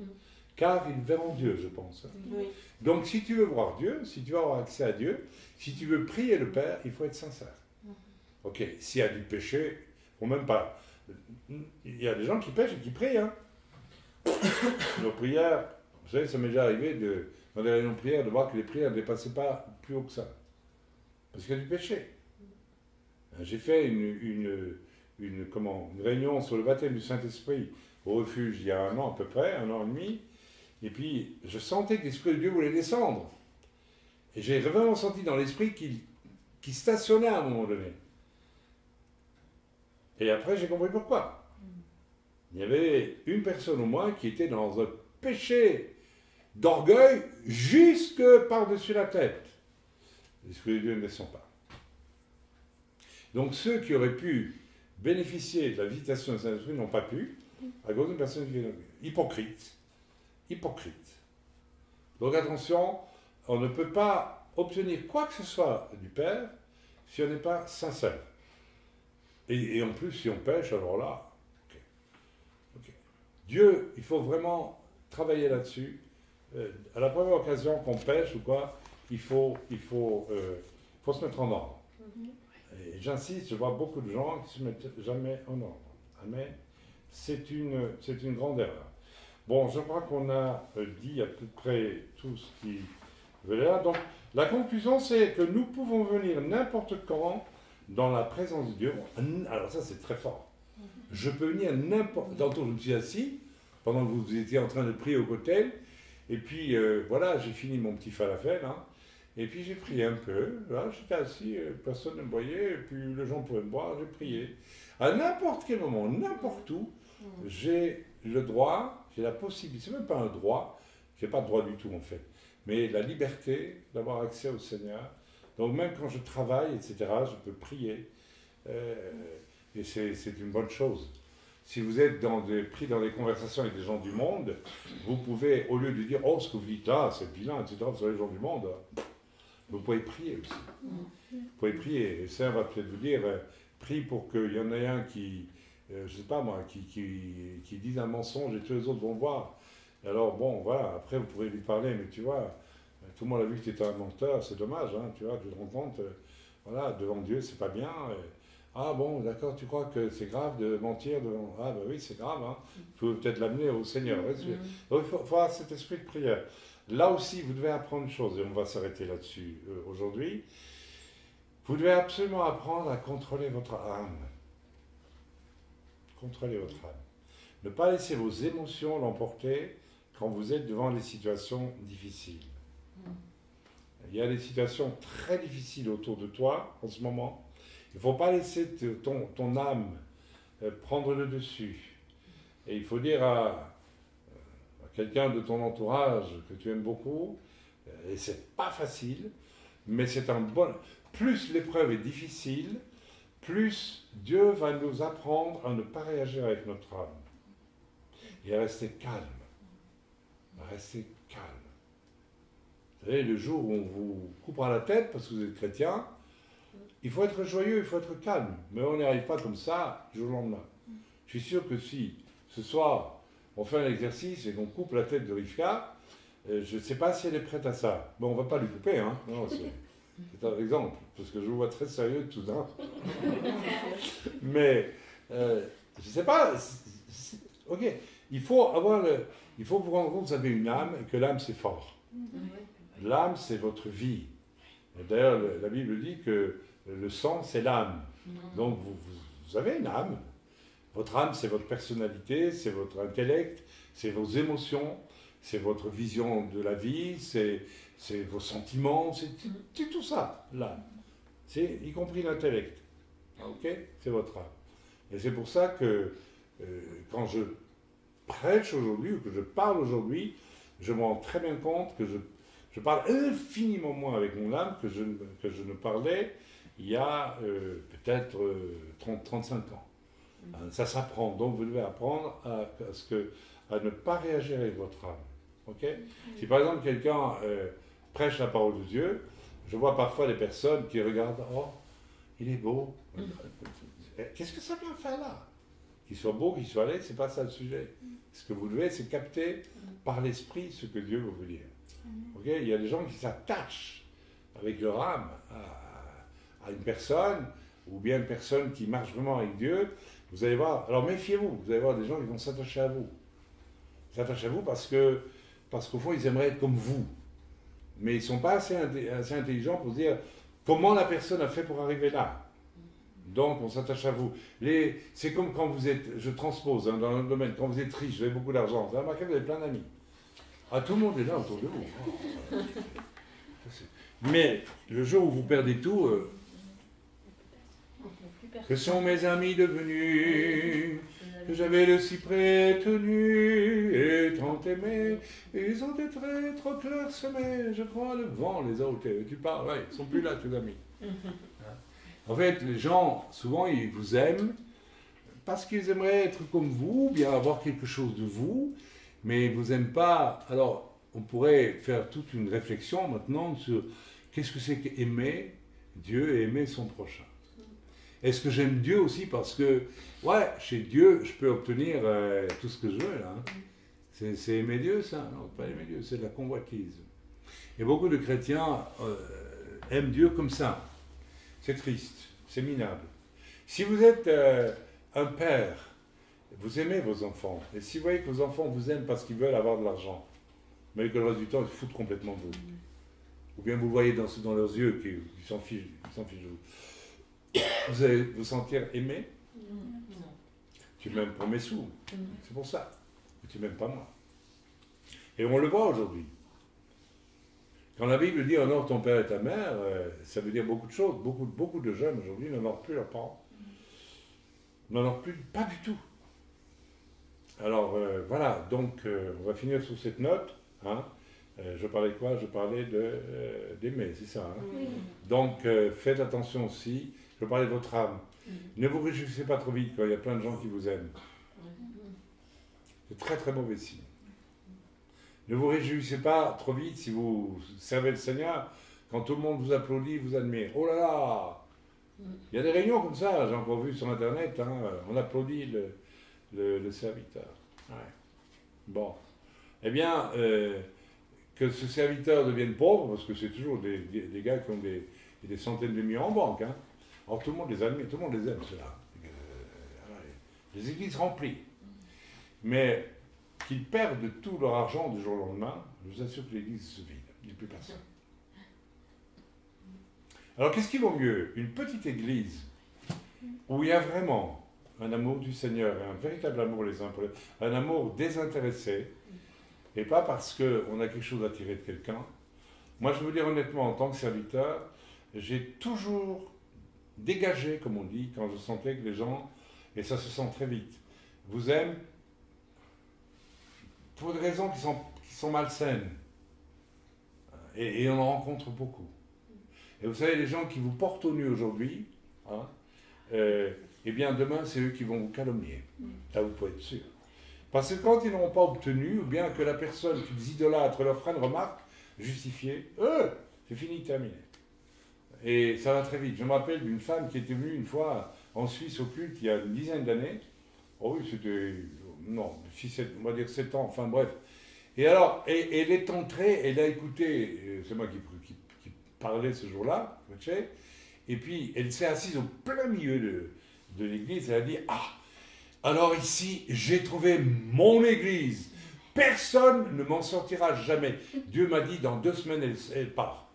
Car ils verront Dieu, je pense. Oui. Donc, si tu veux voir Dieu, si tu veux avoir accès à Dieu, si tu veux prier le Père, il faut être sincère. Ok, s'il y a du péché, il ne faut même pas. Il y a des gens qui pêchent et qui prient. Hein. Nos prières, vous savez, ça m'est déjà arrivé dans les réunions de prière de voir que les prières ne dépassaient pas plus haut que ça. Parce qu'il y a du péché. J'ai fait une réunion sur le baptême du Saint-Esprit au refuge il y a 1 an à peu près, 1 an et demi. Et puis, je sentais que l'Esprit de Dieu voulait descendre. Et j'ai vraiment senti dans l'Esprit qu'il stationnait à un moment donné. Et après, j'ai compris pourquoi. Il y avait une personne au moins qui était dans un péché d'orgueil jusque par-dessus la tête. L'Esprit de Dieu ne descend pas. Donc, ceux qui auraient pu bénéficier de la visitation du Saint-Esprit n'ont pas pu, à cause d'une personne qui est hypocrite. Hypocrite. Donc attention, on ne peut pas obtenir quoi que ce soit du Père si on n'est pas sincère. Et en plus, si on pêche, alors là, ok. Dieu, il faut vraiment travailler là-dessus. À la première occasion qu'on pêche ou quoi, il faut se mettre en ordre. Et j'insiste, je vois beaucoup de gens qui ne se mettent jamais en ordre. Amen. C'est une grande erreur. Bon, je crois qu'on a dit à peu près tout ce qui venait là. Donc, la conclusion, c'est que nous pouvons venir n'importe quand dans la présence de Dieu. Alors ça, c'est très fort. Je peux venir n'importe... Tantôt, je me suis assis, pendant que vous étiez en train de prier au cocktail, et puis, voilà, j'ai fini mon petit falafel, hein, et puis j'ai prié un peu. Là, j'étais assis, personne ne me voyait, et puis les gens pouvaient me voir, j'ai prié. À n'importe quel moment, n'importe où, j'ai le droit, j'ai la possibilité, c'est même pas un droit, j'ai pas de droit du tout en fait, mais la liberté d'avoir accès au Seigneur. Donc même quand je travaille, etc., je peux prier, et c'est une bonne chose. Si vous êtes pris dans des conversations avec des gens du monde, vous pouvez, au lieu de dire « Oh, ce que vous dites là, c'est vilain, etc., vous savez, les gens du monde », vous pouvez prier aussi. Vous pouvez prier, et ça va peut-être vous dire « Prie pour qu'il y en ait un qui... je ne sais pas moi, qui disent un mensonge et tous les autres vont voir. Et alors, bon, voilà, après vous pourrez lui parler, mais tu vois, tout le monde a vu que tu étais un menteur, c'est dommage, hein, tu vois, tu te rends compte, voilà, devant Dieu, c'est pas bien. Ah bon, d'accord, tu crois que c'est grave de mentir devant... Ah ben oui, c'est grave, hein. Il faut peut-être l'amener au Seigneur. Donc il faut avoir cet esprit de prière. Là aussi, vous devez apprendre une chose, et on va s'arrêter là-dessus aujourd'hui. Vous devez absolument apprendre à contrôler votre âme. Contrôlez votre âme. Ne pas laisser vos émotions l'emporter quand vous êtes devant des situations difficiles. Il y a des situations très difficiles autour de toi en ce moment. Il ne faut pas laisser ton âme prendre le dessus. Et il faut dire à quelqu'un de ton entourage que tu aimes beaucoup, et c'est pas facile, mais c'est un bon... Plus l'épreuve est difficile, plus Dieu va nous apprendre à ne pas réagir avec notre âme et à rester calme. À rester calme. Vous savez, le jour où on vous coupera la tête parce que vous êtes chrétien, il faut être joyeux, il faut être calme. Mais on n'y arrive pas comme ça du jour au lendemain. Je suis sûr que si ce soir on fait un exercice et qu'on coupe la tête de Rivka, je ne sais pas si elle est prête à ça. Bon, on ne va pas lui couper, hein. Non, c'est un exemple, parce que je vous vois très sérieux tout d'un. Mais je ne sais pas. Ok, il faut vous rendre compte que vous avez une âme et que l'âme c'est fort. L'âme c'est votre vie. D'ailleurs, la Bible dit que le sang c'est l'âme. Donc vous avez une âme. Votre âme c'est votre personnalité, c'est votre intellect, c'est vos émotions, c'est votre vision de la vie, c'est vos sentiments, c'est tout ça, l'âme. C'est y compris l'intellect. Ok? C'est votre âme. Et c'est pour ça que quand je prêche aujourd'hui, ou que je parle aujourd'hui, je me rends très bien compte que je parle infiniment moins avec mon âme que je ne parlais il y a peut-être 30-35 ans. Ça s'apprend, donc vous devez apprendre à ne pas réagir avec votre âme. Okay? Si par exemple quelqu'un prêche la parole de Dieu, je vois parfois des personnes qui regardent, oh, il est beau. Qu'est-ce que ça vient faire là? Qu'il soit beau, qu'il soit laid, c'est pas ça le sujet. Ce que vous devez, c'est capter par l'esprit ce que Dieu veut vous dire. Okay? Il y a des gens qui s'attachent avec leur âme à une personne, ou bien une personne qui marche vraiment avec Dieu. Vous allez voir, alors méfiez-vous, vous allez voir des gens qui vont s'attacher à vous. Ils s'attachent à vous parce qu'au fond, ils aimeraient être comme vous. Mais ils ne sont pas assez intelligents pour dire comment la personne a fait pour arriver là. Donc, on s'attache à vous. C'est comme quand vous êtes, je transpose dans un domaine, quand vous êtes riche, vous avez beaucoup d'argent, vous avez remarqué, vous avez plein d'amis. Ah, tout le monde est là autour de vous. Mais le jour où vous perdez tout, que sont mes amis devenus, que j'avais le cyprès tenu et tant aimé, ils ont été trop clairsemés, je crois le vent les a ôtés. Tu parles, ouais, ils ne sont plus là, tes amis. En fait, les gens, souvent, ils vous aiment parce qu'ils aimeraient être comme vous, bien avoir quelque chose de vous, mais ils ne vous aiment pas. Alors, on pourrait faire toute une réflexion maintenant sur qu'est-ce que c'est qu'aimer Dieu et aimer son prochain. Est-ce que j'aime Dieu aussi parce que, ouais, chez Dieu, je peux obtenir tout ce que je veux, là. Hein. C'est aimer Dieu, ça? Non, pas aimer Dieu, c'est de la convoitise. Et beaucoup de chrétiens aiment Dieu comme ça. C'est triste, c'est minable. Si vous êtes un père, vous aimez vos enfants, et si vous voyez que vos enfants vous aiment parce qu'ils veulent avoir de l'argent, mais que le reste du temps, ils se foutent complètement de vous. Ou bien vous voyez dans leurs yeux qu'ils s'en fichent de vous. Vous allez vous sentir aimé? Non. Tu m'aimes pour mes sous. C'est pour ça. Mais tu m'aimes pas moi. Et on le voit aujourd'hui. Quand la Bible dit honore ton père et ta mère, ça veut dire beaucoup de choses. Beaucoup de jeunes aujourd'hui n'honorent plus leurs parents. N'honorent plus, pas du tout. Alors voilà, donc on va finir sur cette note. Hein. Je parlais de quoi? Je parlais d'aimer, c'est ça. Hein. Oui. Donc faites attention aussi. Je parlais de votre âme. Ne vous réjouissez pas trop vite quand il y a plein de gens qui vous aiment. C'est très très mauvais signe. Ne vous réjouissez pas trop vite si vous servez le Seigneur, quand tout le monde vous applaudit, vous admire. Oh là là! Il y a des réunions comme ça, j'ai encore vu sur Internet, hein, on applaudit le serviteur. Ouais. Bon. Eh bien, que ce serviteur devienne pauvre, parce que c'est toujours des gars qui ont des centaines de millions en banque. Hein. Alors tout le monde les admire, tout le monde les aime, ceux-là. Les églises remplies. Mais qu'ils perdent tout leur argent du jour au lendemain, je vous assure que l'église se vide. Il n'y a plus personne. Alors qu'est-ce qui vaut mieux? Une petite église où il y a vraiment un amour du Seigneur, un véritable amour les uns pour les autres, un amour désintéressé, et pas parce qu'on a quelque chose à tirer de quelqu'un. Moi, je veux dire honnêtement, en tant que serviteur, j'ai toujours dégagé, comme on dit, quand je sentais que les gens, et ça se sent très vite, vous aiment pour des raisons qui sont malsaines. Et on en rencontre beaucoup. Et vous savez, les gens qui vous portent au nu aujourd'hui, hein, eh bien demain c'est eux qui vont vous calomnier. Là vous pouvez être sûr. Parce que quand ils n'auront pas obtenu, ou bien que la personne qu'ils idolâtrent leur fera une remarque justifiée, c'est fini, terminé. Et ça va très vite. Je me rappelle d'une femme qui était venue une fois en Suisse au culte il y a une dizaine d'années. Oh oui, c'était, non, 6, 7, on va dire 7 ans, enfin bref. Et alors, elle est entrée, elle a écouté, c'est moi qui parlais ce jour-là, et puis elle s'est assise au plein milieu de l'église, elle a dit, ah, alors ici, j'ai trouvé mon église. Personne ne m'en sortira jamais. Dieu m'a dit, dans 2 semaines, elle part.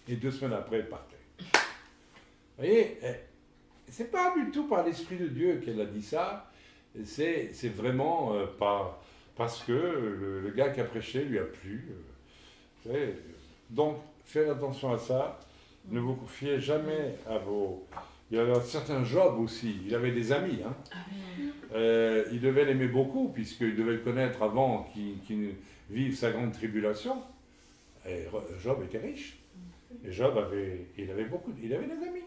Et 2 semaines après, elle partait. Vous voyez, c'est pas du tout par l'Esprit de Dieu qu'elle a dit ça. C'est vraiment parce que le gars qui a prêché lui a plu. Donc, faites attention à ça. Ne vous confiez jamais à vos... Il y avait un certain Job aussi, il avait des amis. Hein. Il devait l'aimer beaucoup, puisqu'il devait le connaître avant qu'il vive sa grande tribulation. Et Job était riche. Et Job avait des amis.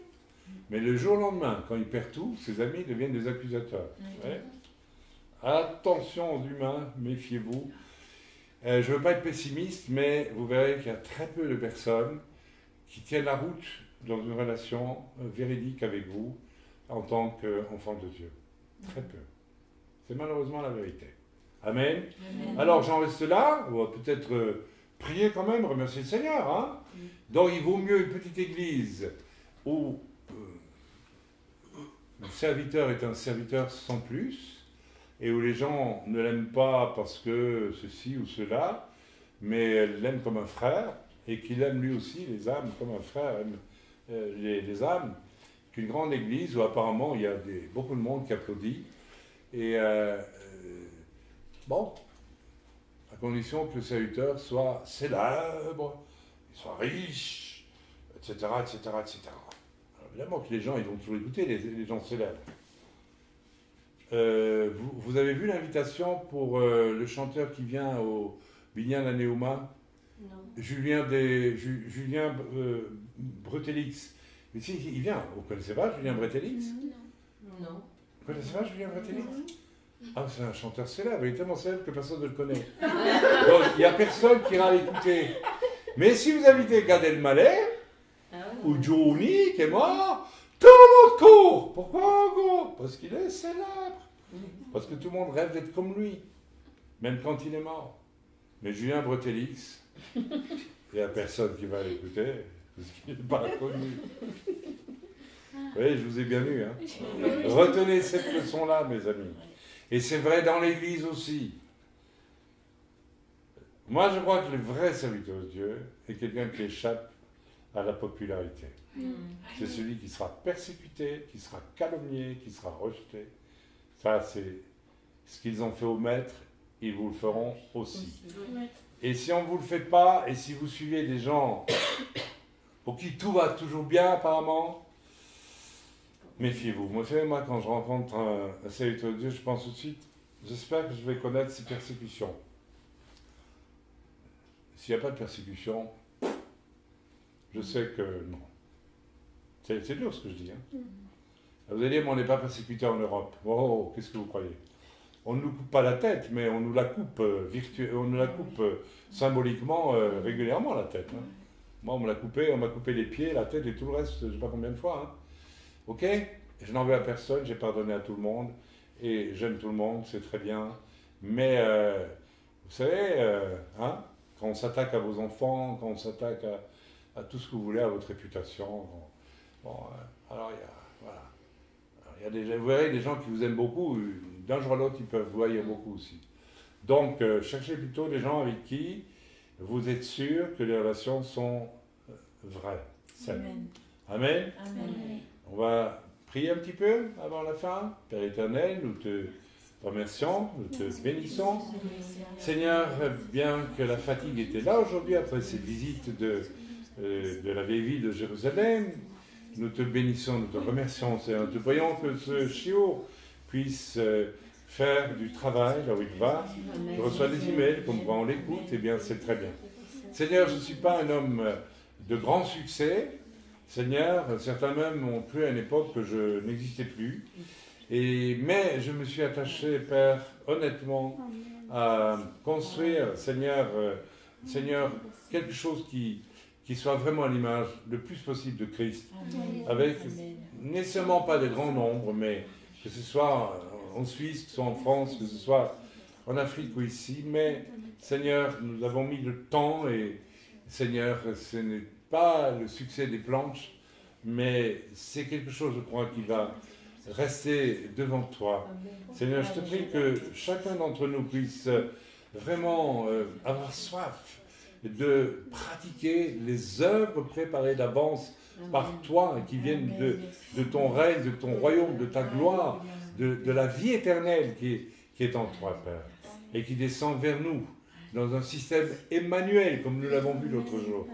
Mais le jour au lendemain, quand il perd tout, ses amis deviennent des accusateurs. Ouais. Attention aux humains, méfiez-vous. Je ne veux pas être pessimiste, mais vous verrez qu'il y a très peu de personnes qui tiennent la route dans une relation véridique avec vous en tant qu'enfant de Dieu. Très peu. C'est malheureusement la vérité. Amen. Amen. Alors j'en reste là, on va peut-être prier quand même, remercier le Seigneur. Hein. Donc il vaut mieux une petite église où le serviteur est un serviteur sans plus, et où les gens ne l'aiment pas parce que ceci ou cela, mais l'aiment comme un frère, et qu'il aime lui aussi les âmes comme un frère aime les âmes, qu'une grande église où apparemment il y a beaucoup de monde qui applaudit, et bon, à condition que le serviteur soit célèbre, qu'il soit riche, etc., etc., etc. Alors, évidemment que les gens, ils vont toujours écouter les gens célèbres. Vous avez vu l'invitation pour le chanteur qui vient au Binyan la Néouma? Non. Julien Bretelix. Mais si, il vient. Vous ne connaissez pas Julien Bretelix? Non. Vous ne connaissez pas Julien Bretelix? Ah, c'est un chanteur célèbre. Il est tellement célèbre que personne ne le connaît. Donc, il n'y a personne qui ira l'écouter. Mais si vous invitez Gad Elmaleh, ou Johnny, qui est mort, tout le monde court. Pourquoi on court? Parce qu'il est célèbre. Parce que tout le monde rêve d'être comme lui, même quand il est mort. Mais Julien Bretelix, il n'y a personne qui va l'écouter, parce qu'il n'est pas connu. Vous voyez, je vous ai bien eu. Hein. Retenez cette leçon-là, mes amis. Et c'est vrai dans l'Église aussi. Moi, je crois que le vrai serviteur de Dieu est quelqu'un qui échappe à la popularité. C'est celui qui sera persécuté, qui sera calomnié, qui sera rejeté. Ça, c'est ce qu'ils ont fait au maître, ils vous le feront aussi. Et si on ne vous le fait pas, et si vous suivez des gens pour qui tout va toujours bien apparemment, méfiez-vous. Moi, quand je rencontre un serviteur de Dieu, je pense tout de suite, j'espère que je vais connaître ces persécutions. S'il n'y a pas de persécution, je sais que non. C'est dur ce que je dis. Hein. Vous allez dire, mais on n'est pas persécuté en Europe. Oh, qu'est-ce que vous croyez? On ne nous coupe pas la tête, mais on nous la coupe, symboliquement régulièrement, la tête. Hein. Moi, on m'a coupé les pieds, la tête et tout le reste, je ne sais pas combien de fois. Hein. Ok? Je n'en veux à personne, j'ai pardonné à tout le monde, et j'aime tout le monde, c'est très bien. Mais, vous savez, hein, quand on s'attaque à vos enfants, quand on s'attaque à tout ce que vous voulez, à votre réputation, bon, alors il y a... Voilà. Vous verrez des gens qui vous aiment beaucoup, d'un jour à l'autre, ils peuvent vous haïr beaucoup aussi. Donc, cherchez plutôt des gens avec qui vous êtes sûr que les relations sont vraies, saines. Amen. Amen. On va prier un petit peu avant la fin. Père éternel, nous te remercions, nous te bénissons. Seigneur, bien que la fatigue était là aujourd'hui après cette visite de la vieille ville de Jérusalem, nous te bénissons, nous te remercions, Seigneur. Nous te prions que ce chiot puisse faire du travail là où il va. Je reçois des emails, comme quoi on l'écoute, eh bien c'est très bien. Seigneur, je ne suis pas un homme de grand succès, Seigneur, certains même ont cru à une époque que je n'existais plus. Mais je me suis attaché, Père, honnêtement, à construire, Seigneur, quelque chose qui soit vraiment à l'image le plus possible de Christ. Avec nécessairement pas de grands nombres, mais que ce soit en Suisse, que ce soit en France, que ce soit en Afrique ou ici. Mais, Seigneur, nous avons mis le temps et, Seigneur, ce n'est pas le succès des planches, mais c'est quelque chose, je crois, qui va rester devant toi. Seigneur, je te prie que chacun d'entre nous puisse vraiment avoir soif de pratiquer les œuvres préparées d'avance par toi, qui viennent de ton règne, de ton royaume, de ta gloire, de la vie éternelle qui est en toi, Père, et qui descend vers nous dans un système Emmanuel, comme nous l'avons vu l'autre jour.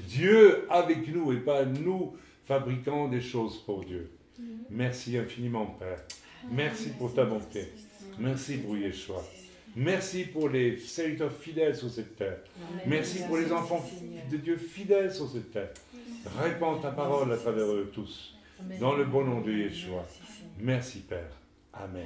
Dieu avec nous et pas nous fabriquant des choses pour Dieu. Merci infiniment, Père. Merci pour ta bonté. Merci pour Yeshua. Merci pour les serviteurs fidèles sur cette terre. Merci pour les enfants de Dieu fidèles sur cette terre. Répands ta parole à travers eux tous. Dans le bon nom de Yeshua. Merci, Père. Amen.